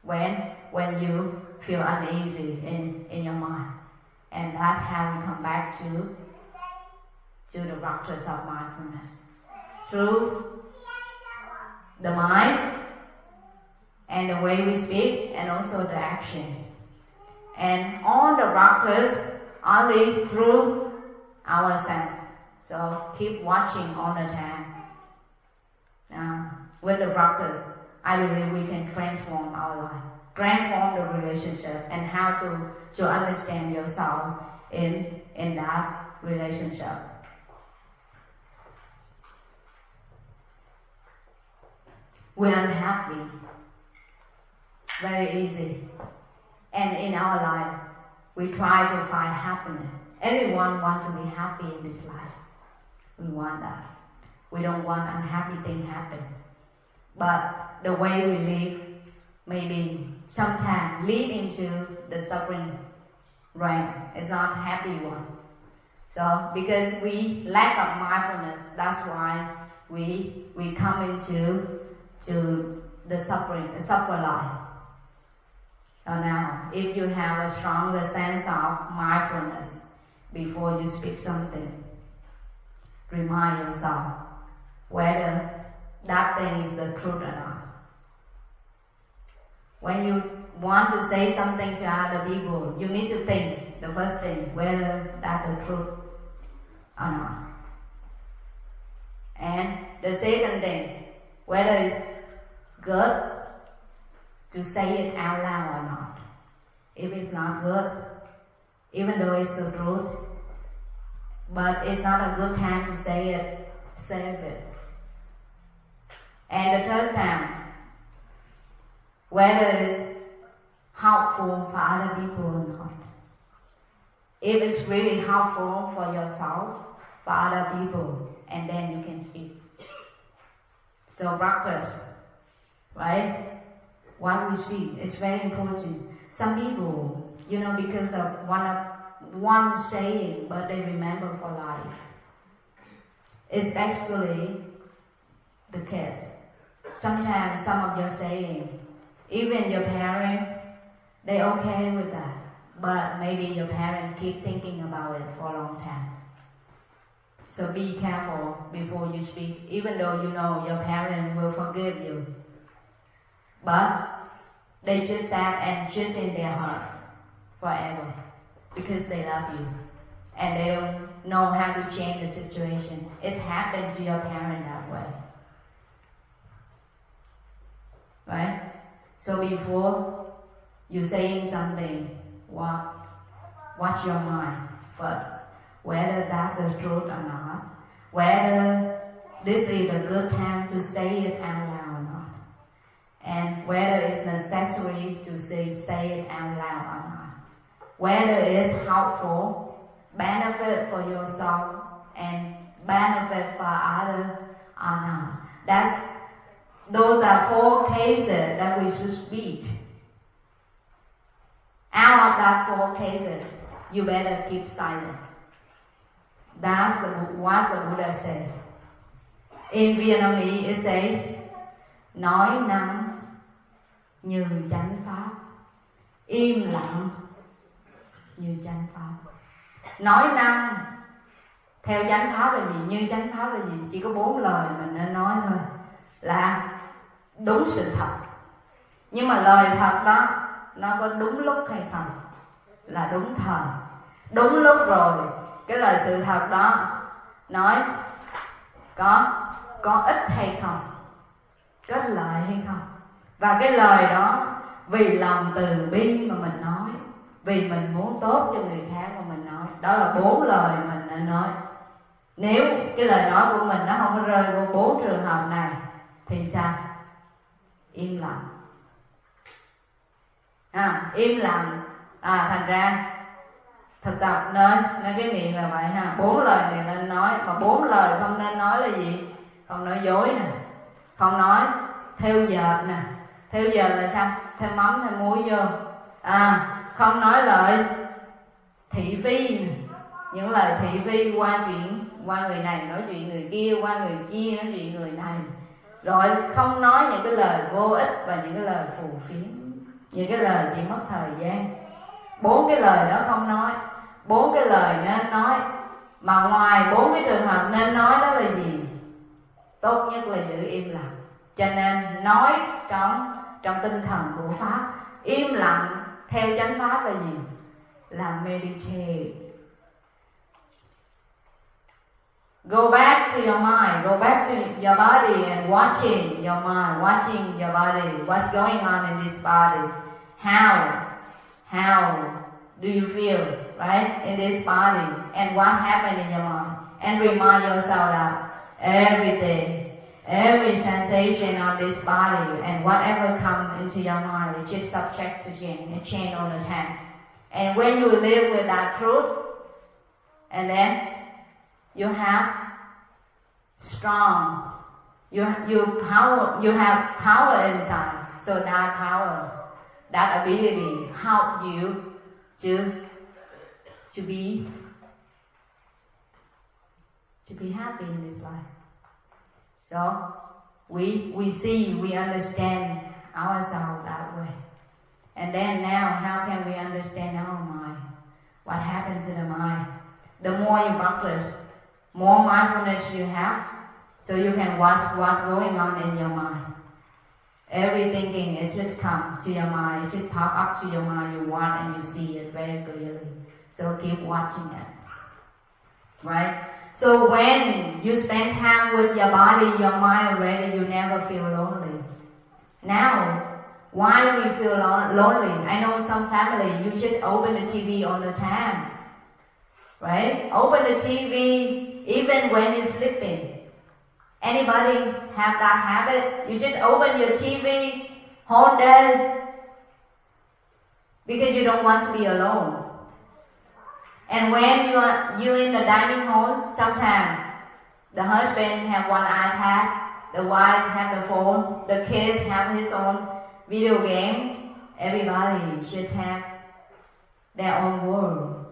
S2: when you feel uneasy in your mind. And that's how we come back to the practice of mindfulness. Through the mind and the way we speak and also the action. And all the practice only through ourselves. So keep watching all the time. With the practice, I believe we can transform our life, transform the relationship, and how to understand yourself in that relationship. We're unhappy, very easy. And in our life, we try to find happiness. Everyone wants to be happy in this life. We want that. We don't want unhappy things happen. But the way we live maybe sometimes lead into the suffering rank. It's not happy one. So because we lack of mindfulness, that's why we come into the suffer life. So now, if you have a stronger sense of mindfulness before you speak something, remind yourself whether that thing is the truth or not. When you want to say something to other people, you need to think the first thing whether that's the truth or not. And the second thing, whether it's good to say it out loud or not. If it's not good, even though it's the truth, but it's not a good time to say it, save it. And the third time, whether it's helpful for other people or not. If it's really helpful for yourself, for other people, and then you can speak. So practice, right? What we speak is very important. Some people, because of one saying, but they remember for life. Especially the kids. Sometimes some of your saying, even your parents, they okay with that. But maybe your parents keep thinking about it for a long time. So be careful before you speak, even though you know your parents will forgive you. But they just sat and just in their heart forever because they love you. And they don't know how to change the situation. It's happened to your parent that way. Right? So before you saying something, watch your mind first. Whether that's the truth or not. Whether this is a good time to say it out loud or not. And whether it's necessary to say it out loud or not. Whether it's helpful, benefit for yourself, and benefit for others or not. Those are 4 cases that we should speak. Out of that 4 cases, you better keep silent. That's what the Buddha said. In Vietnamese it says, nói năng như chánh pháp, im lặng như chánh pháp. Nói năng theo chánh pháp là gì? Như chánh pháp là gì? Chỉ có 4 lời mình nên nói thôi, là đúng sự thật. Nhưng mà lời thật đó, nó có đúng lúc hay không? Là đúng thời. Đúng lúc rồi, cái lời sự thật đó nói có ích hay không? Có lợi hay không? Và cái lời đó vì lòng từ bi mà mình nói, vì mình muốn tốt cho người khác mà mình nói. Đó là 4 lời mình đã nói. Nếu cái lời nói của mình nó không có rơi vô 4 trường hợp này thì sao? Im lặng. Im lặng. Thành ra thực tập nên cái miệng là vậy ha. 4 lời này nên nói, mà 4 lời không nên nói là gì? Không nói dối nè, không nói theo dệt nè. Theo dệt là sao? Thêm mắm thêm muối vô. Không nói lời thị phi nè. Những lời thị phi qua người này nói chuyện người kia, qua người kia nói chuyện người này. Rồi không nói những cái lời vô ích và những cái lời phù phiếm, những cái lời chỉ mất thời gian. 4 cái lời đó không nói. 4 cái lời nên nói. Mà ngoài 4 cái trường hợp nên nói đó là gì? Tốt nhất là giữ im lặng. Cho nên nói trong tinh thần của Pháp. Im lặng theo chánh Pháp là gì? Là meditate. Go back to your mind, go back to your body and watching your mind, watching your body. What's going on in this body? How do you feel, right, in this body? And what happened in your mind? And remind yourself that everything, every sensation on this body and whatever comes into your mind is just subject to change. It changes all the time. And when you live with that truth, and then you have strong, you have power inside. So that power, that ability help you to be happy in this life. So we see, we understand ourselves that way. And then now, how can we understand our mind? What happens to the mind? The more you practice, more mindfulness you have, so you can watch what's going on in your mind. Every thinking, it just comes to your mind, it just pop up to your mind, you watch and you see it very clearly. So keep watching it. Right? So when you spend time with your body, your mind already, you never feel lonely. Now, why we feel lonely? I know some family, you just open the TV all the time. Right? Open the TV even when you're sleeping. Anybody have that habit? You just open your TV whole day because you don't want to be alone. And when you're in the dining hall, sometimes the husband have one iPad the wife have the phone, the kid have his own video game. Everybody just have their own world.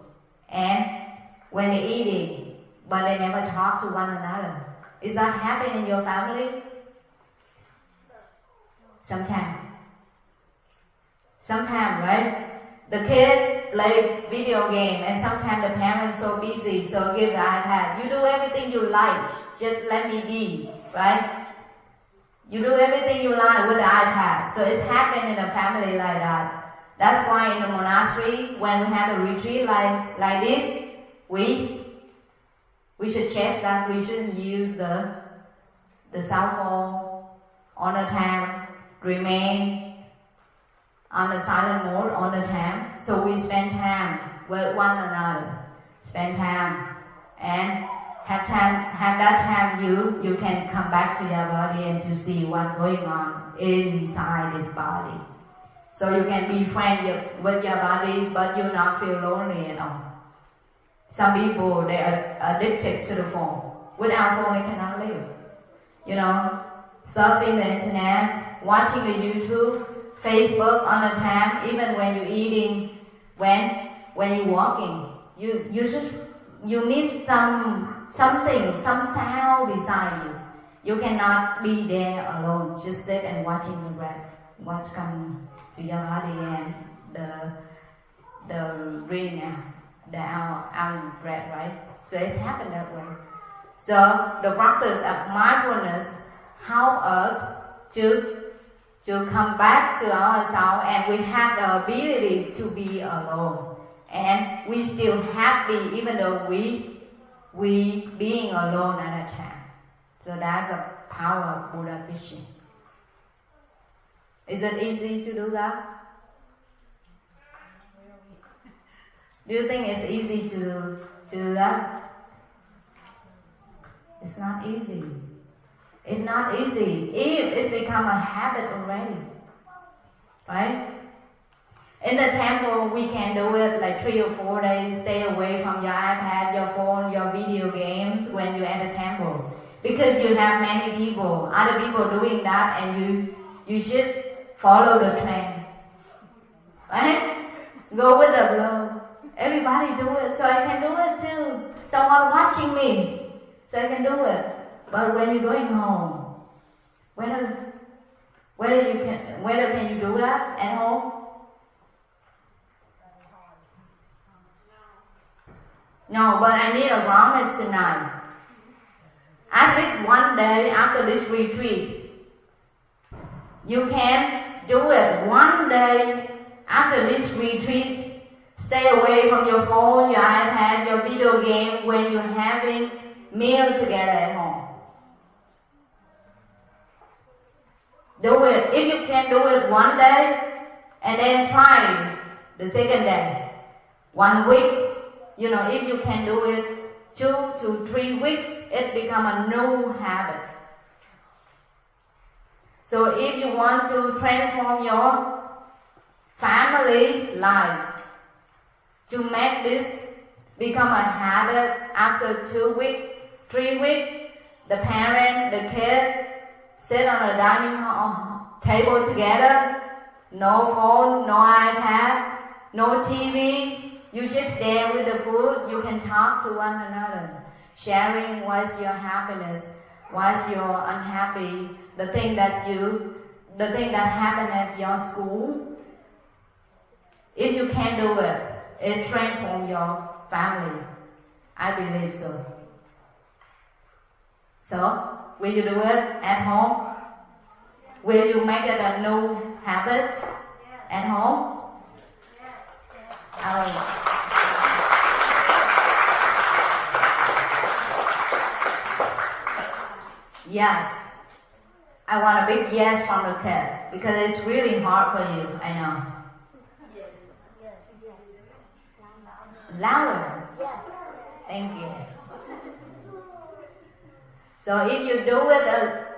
S2: And when they eating, but they never talk to one another. Is that happening in your family? Sometimes. Sometimes, right? The kid play video game and sometimes the parents so busy, so give the iPad. You do everything you like, just let me be, right? You do everything you like with the iPad. So it's happened in a family like that. That's why in the monastery, when we have a retreat like this, we should check that we shouldn't use the cell phone all the time, remain on the silent mode all the time. So we spend time with one another, spend time and have that time you can come back to your body and to see what's going on inside its body. So you can be friends with your body, but you not feel lonely at all. Some people, they are addicted to the phone. Without phone, they cannot live. You know, surfing the internet, watching the YouTube, Facebook all the time, even when you're eating, when you're walking. You need something, some sound beside you. You cannot be there alone, just sit and watching the breath, what's coming to your body and the ring and the out breath, right? So it's happened that way. So the practice of mindfulness help us to come back to ourselves, and we have the ability to be alone, and we still happy even though we being alone at a time. So that's the power of Buddha teaching. Is it easy to do that? Do you think it's easy to do that? It's not easy. It's not easy if it's become a habit already, right? In the temple, we can do it like 3 or 4 days, stay away from your iPad, your phone, your video games when you're at the temple. Because you have many people, other people doing that, and you just follow the trend, right? Go with the flow. Everybody do it, so I can do it too. Someone watching me, so I can do it. But when you're going home, whether can you do that at home? No, but I need a promise tonight. At least one day after this retreat, you can do it. One day after this retreat, stay away from your phone, your iPad, your video game when you're having meal together at home. Do it. If you can do it one day, and then try the second day. 1 week, if you can do it 2 to 3 weeks, it become a new habit. So if you want to transform your family life, to make this become a habit after 2 weeks, 3 weeks, the parent, the kid, sit on the dining table together, no phone, no iPad, no TV, you just there with the food, you can talk to one another, sharing what's your happiness, what's your unhappy, the thing that happened at your school. If you can do it, it transforms your family. I believe so. So, will you do it at home? Will you make it a new habit at home? Yes. I want a big yes from the kid because it's really hard for you, I know. Louder. Yes. Thank you. So if you do it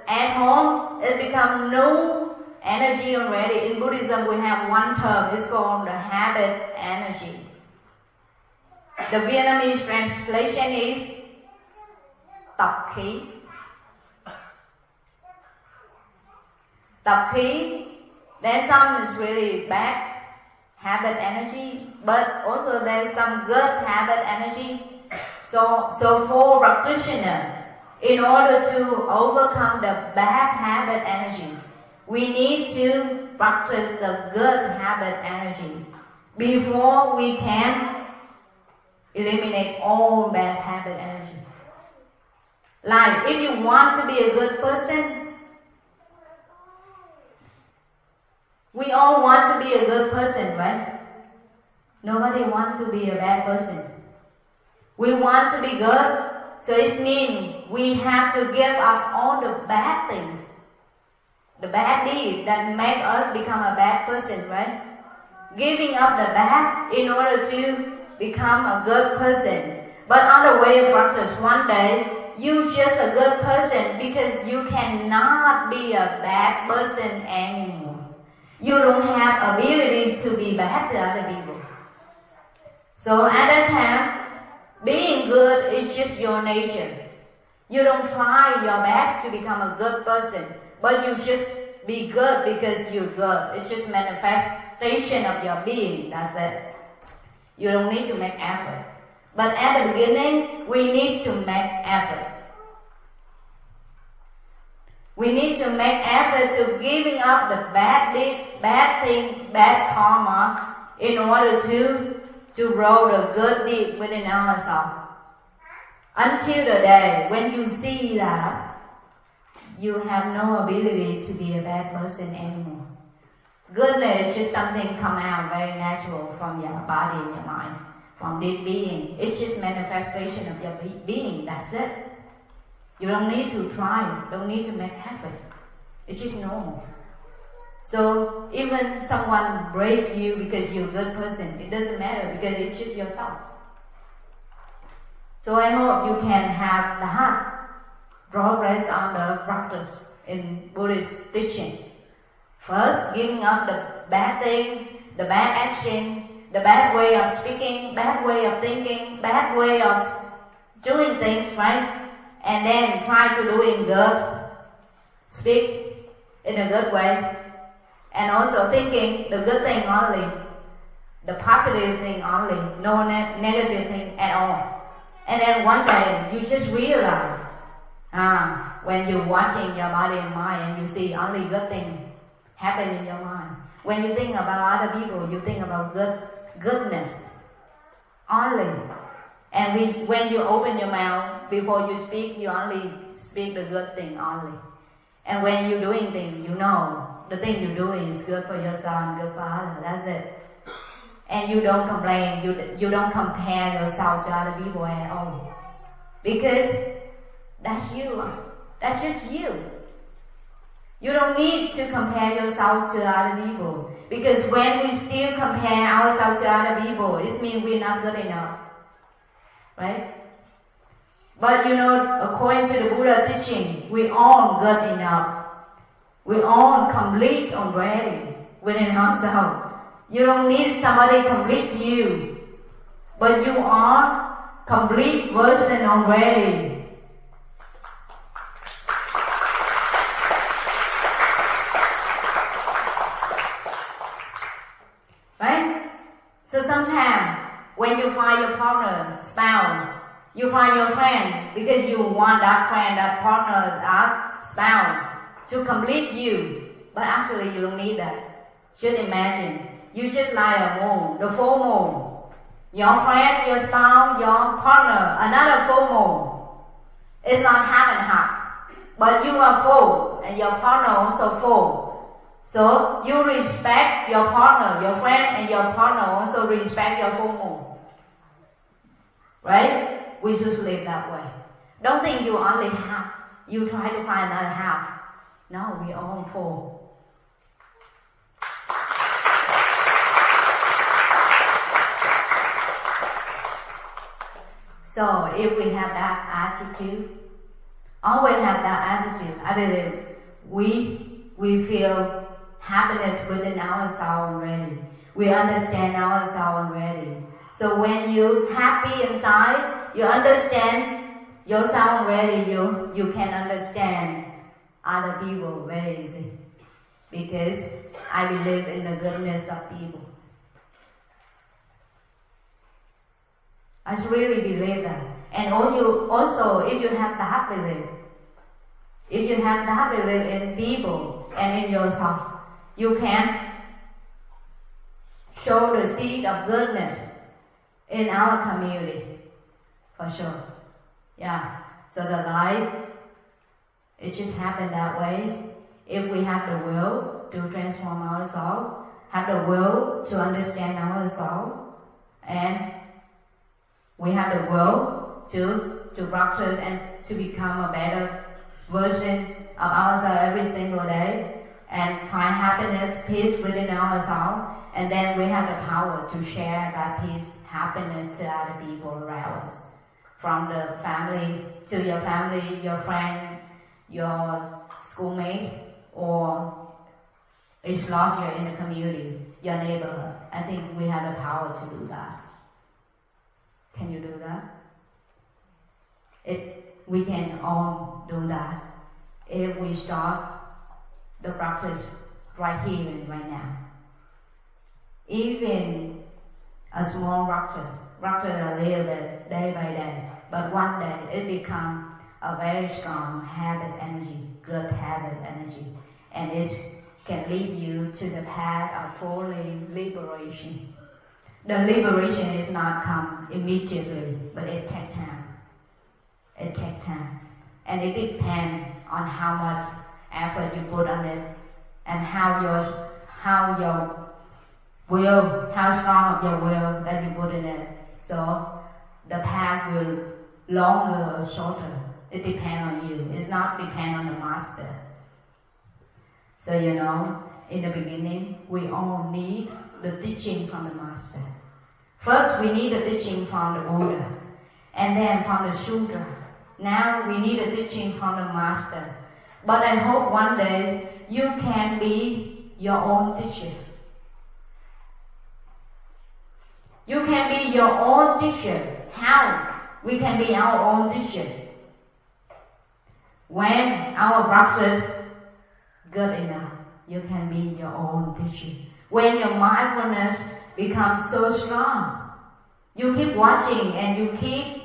S2: at home, it becomes new energy already. In Buddhism, we have one term. It's called the habit energy. The Vietnamese translation is tập khí. tập khí. There's some is really bad habit energy, but also there's some good habit energy. So for practitioner, in order to overcome the bad habit energy, we need to practice the good habit energy before we can eliminate all bad habit energy. Like if you want to be a good person, we all want to be a good person, right? Nobody wants to be a bad person. We want to be good, so it means we have to give up all the bad things, the bad deeds that make us become a bad person, right? Giving up the bad in order to become a good person. But on the way of practice, one day, you're just a good person because you cannot be a bad person anymore. You don't have ability to be bad to other people. So at that time, being good is just your nature. You don't try your best to become a good person, but you just be good because you're good. It's just manifestation of your being, that's it. You don't need to make effort. But at the beginning, we need to make effort. We need to make effort to giving up the bad deed, bad thing, bad karma in order to grow the good deed within ourselves. Until the day when you see that you have no ability to be a bad person anymore. Goodness is just something come out very natural from your body and your mind, from deep being. It's just manifestation of your being, that's it. You don't need to try, don't need to make effort. It's just normal. So even someone praise you because you're a good person, it doesn't matter because it's just yourself. So I hope you can have the heart progress on the practice in Buddhist teaching. First, giving up the bad thing, the bad action, the bad way of speaking, bad way of thinking, bad way of doing things, right? And then try to do it good, speak in a good way, and also thinking the good thing only, the positive thing only, no negative thing at all. And then one day you just realize, when you're watching your body and mind and you see only good things happen in your mind. When you think about other people, you think about goodness only. And when you open your mouth, before you speak, you only speak the good thing only. And when you're doing things, you know the thing you're doing is good for yourself and good for others. That's it. And you don't complain, you don't compare yourself to other people at all. Because that's you. That's just you. You don't need to compare yourself to other people. Because when we still compare ourselves to other people, it means we're not good enough. Right? But according to the Buddha teaching, we all good enough. We all complete already within ourselves. You don't need somebody complete you, but you are complete version already. Right? So sometimes when you find your partner, spouse, you find your friend because you want that friend, that partner, that spouse to complete you, but actually you don't need that. Just imagine. You just like a moon, the full moon. Your friend, your spouse, your partner, another full moon. It's not half and half. But you are full and your partner also full. So you respect your partner, your friend and your partner also respect your full moon. Right? We should live that way. Don't think you only half. You try to find another half. No, we all full. So if we have that attitude, always have that attitude, I believe we feel happiness within ourselves already. We understand ourselves already. So when you're happy inside, you understand yourself already, you can understand other people very easy. because I believe in the goodness of people. I really believe that. And also, if you have that belief, if you have that belief in people and in yourself, you can show the seed of goodness in our community, for sure. Yeah, so the life, it just happened that way. If we have the will to transform ourselves, have the will to understand ourselves, and we have the will to practice and to become a better version of ourselves every single day, and find happiness, peace within ourselves, and then we have the power to share that peace, happiness to other people around us. From the family, to your family, your friend, your schoolmate, or a stranger in the community, your neighborhood. I think we have the power to do that. Can you do that? We can all do that if we start the practice right here and right now. Even a small practice a little bit, day by day, but one day it becomes a very strong habit energy, good habit energy, and it can lead you to the path of fully liberation. The liberation is not come immediately, but it takes time. It takes time. And it depends on how much effort you put on it, and how your will, how strong of your will that you put in it. So the path will longer or shorter. It depends on you. It's not depend on the master. So in the beginning, we all need the teaching from the master. First, we need the teaching from the Buddha, and then from the Sutra. Now we need a teaching from the master. But I hope one day you can be your own teacher. You can be your own teacher. How we can be our own teacher? When our practice good enough, you can be your own teacher. When your mindfulness becomes so strong, you keep watching and you keep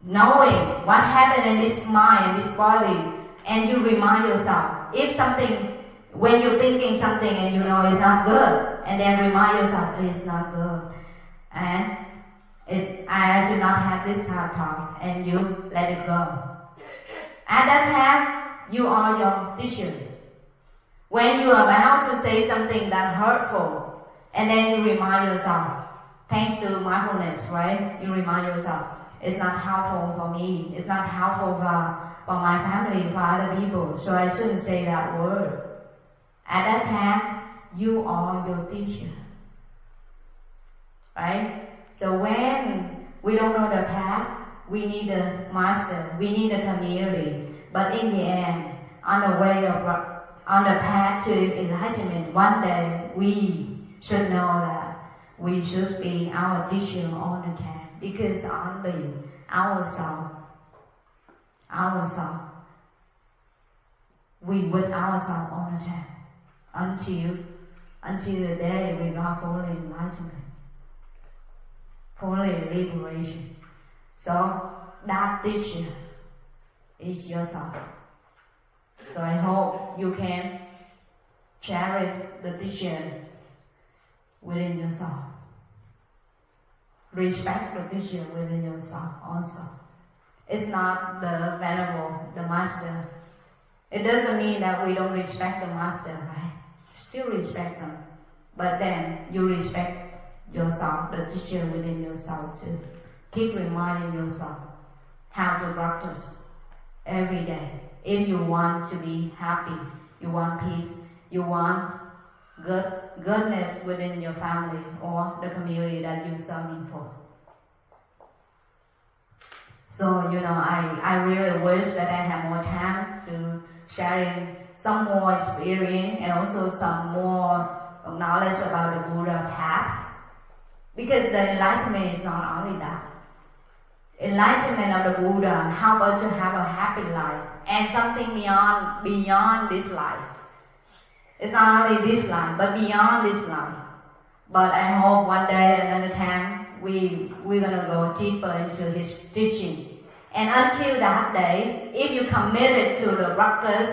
S2: knowing what happened in this mind, in this body, and you remind yourself, if something, when you're thinking something and you know it's not good, and then remind yourself it's not good, and I should not have this kind of thought, and you let it go. At that time, you are your teacher. When you are about to say something that's hurtful, and then you remind yourself, thanks to mindfulness, right? You remind yourself, it's not helpful for me, it's not helpful for my family, for other people, so I shouldn't say that word. At that time, you are your teacher. Right? So when we don't know the path, we need the master, we need the community. But in the end, on the path to enlightenment, one day we should know that we should be our teacher all the time, because only ourselves, we with ourselves all the time, until the day we got fully enlightenment, fully liberation. So that teacher is yourself. So I hope you can cherish the teacher within yourself. Respect the teacher within yourself also. It's not the venerable, the master. It doesn't mean that we don't respect the master, right? Still respect them. But then you respect yourself, the teacher within yourself too. Keep reminding yourself how to practice every day. If you want to be happy, you want peace, you want goodness within your family or the community that you're serving for. So, I really wish that I had more time to sharing some more experience and also some more knowledge about the Buddha path. Because the enlightenment is not only that. Enlightenment of the Buddha, how about to have a happy life and something beyond this life. It's not only this life, but beyond this life. But I hope one day, another time, we're gonna go deeper into His teaching. And until that day, if you committed to the practice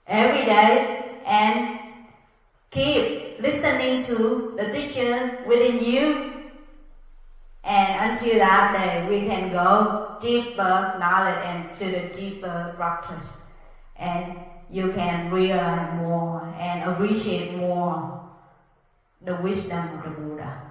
S2: every day and keep listening to the teacher within you, and until that day, we can go deeper knowledge and to the deeper practice. And you can realize more and appreciate more the wisdom of the Buddha.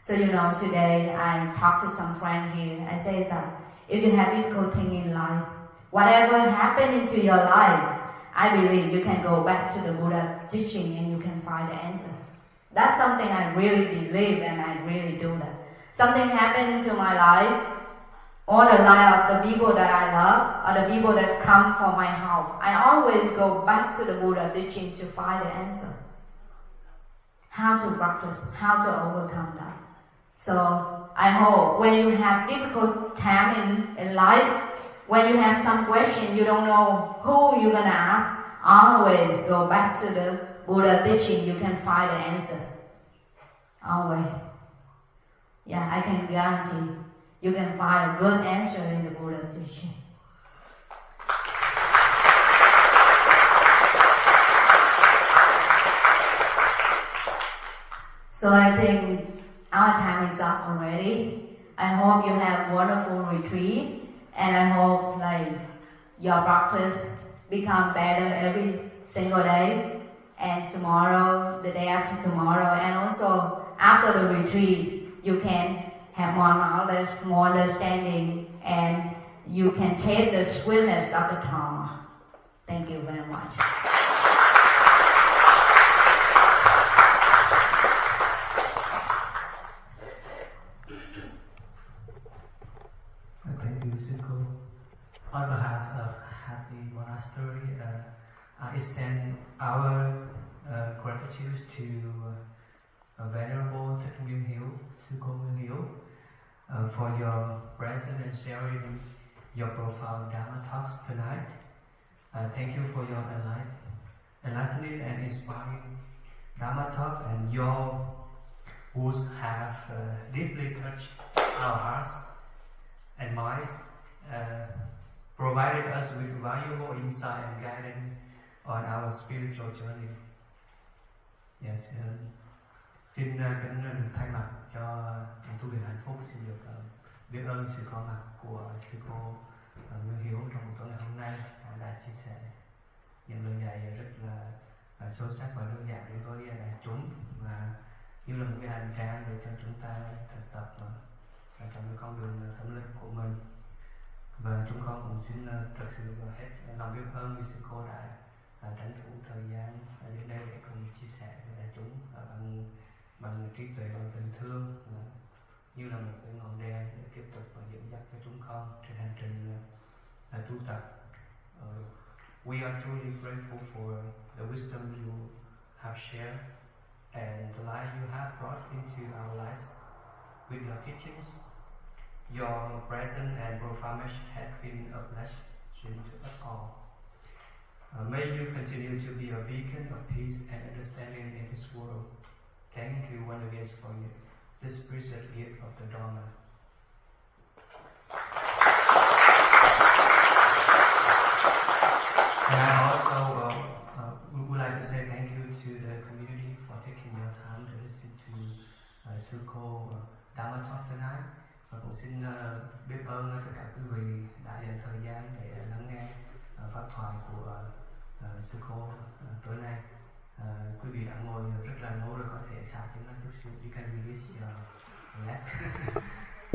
S2: So today I talked to some friend here. I say that if you have difficult thing in life, whatever happened into your life, I believe you can go back to the Buddha teaching and you can find the answer. That's something I really believe and I really do that. Something happened into my life, or the life of the people that I love, or the people that come for my help. I always go back to the Buddha teaching to find the answer. How to practice, how to overcome that. So I hope when you have difficult time in life, when you have some question, you don't know who you're gonna ask, always go back to the Buddha teaching, you can find the answer. Always. Yeah, I can guarantee you can find a good answer in the Buddha teaching. So I think our time is up already. I hope you have wonderful retreat, and I hope your practice become better every single day, and tomorrow, the day after tomorrow, and also after the retreat, you can have more knowledge, more understanding, and you can taste the sweetness of the Dharma. Thank you very much.
S3: Thank you, Suko. On behalf of Happy Monastery, I extend our gratitude to Venerable Thich Nguyên Hiếu, Suko Nguyên Hiếu, for your presence and sharing your profound Dharma talks tonight. Thank you for your enlightening and inspiring Dharma talk, and your words have deeply touched our hearts and minds, provided us with valuable insight and guidance on our spiritual journey. Yes, xin kính được thay mặt cho tu viện hạnh phúc, xin được biết ơn sự có mặt của sư cô Nguyên Hiếu trong buổi tối ngày hôm nay đã chia sẻ những lời dạy rất là sâu sắc và đơn giản đối với đại chúng, và như là một cái hành trang để cho chúng ta thực tập trong cái con đường tâm linh của mình. Và chúng con cũng xin thật sự hết lòng biết ơn vì sư cô đã tranh thủ thời gian đến đây để cùng chia sẻ với đại chúng bằng trí tuệ, bằng tình thương, như là một cái ngọn đèn để tiếp tục dẫn dắt cho chúng con trên hành trình tu tập. We are truly grateful for the wisdom you have shared and the light you have brought into our lives with your teachings. Your presence and profound message has been a blessing to us all. May you continue to be a beacon of peace and understanding in this world. Thank you once again for this precious gift of the Dharma. And I also would like to say thank you to the community for taking your time to listen to Suko Dharma talk tonight. Và cũng xin biết ơn tất cả quý vị đã dành thời gian để lắng nghe pháp thoại của sư cô tối nay. Quý vị đã ngồi rất là lâu rồi, có thể xả tiếng nói chút xíu. You can release your leg.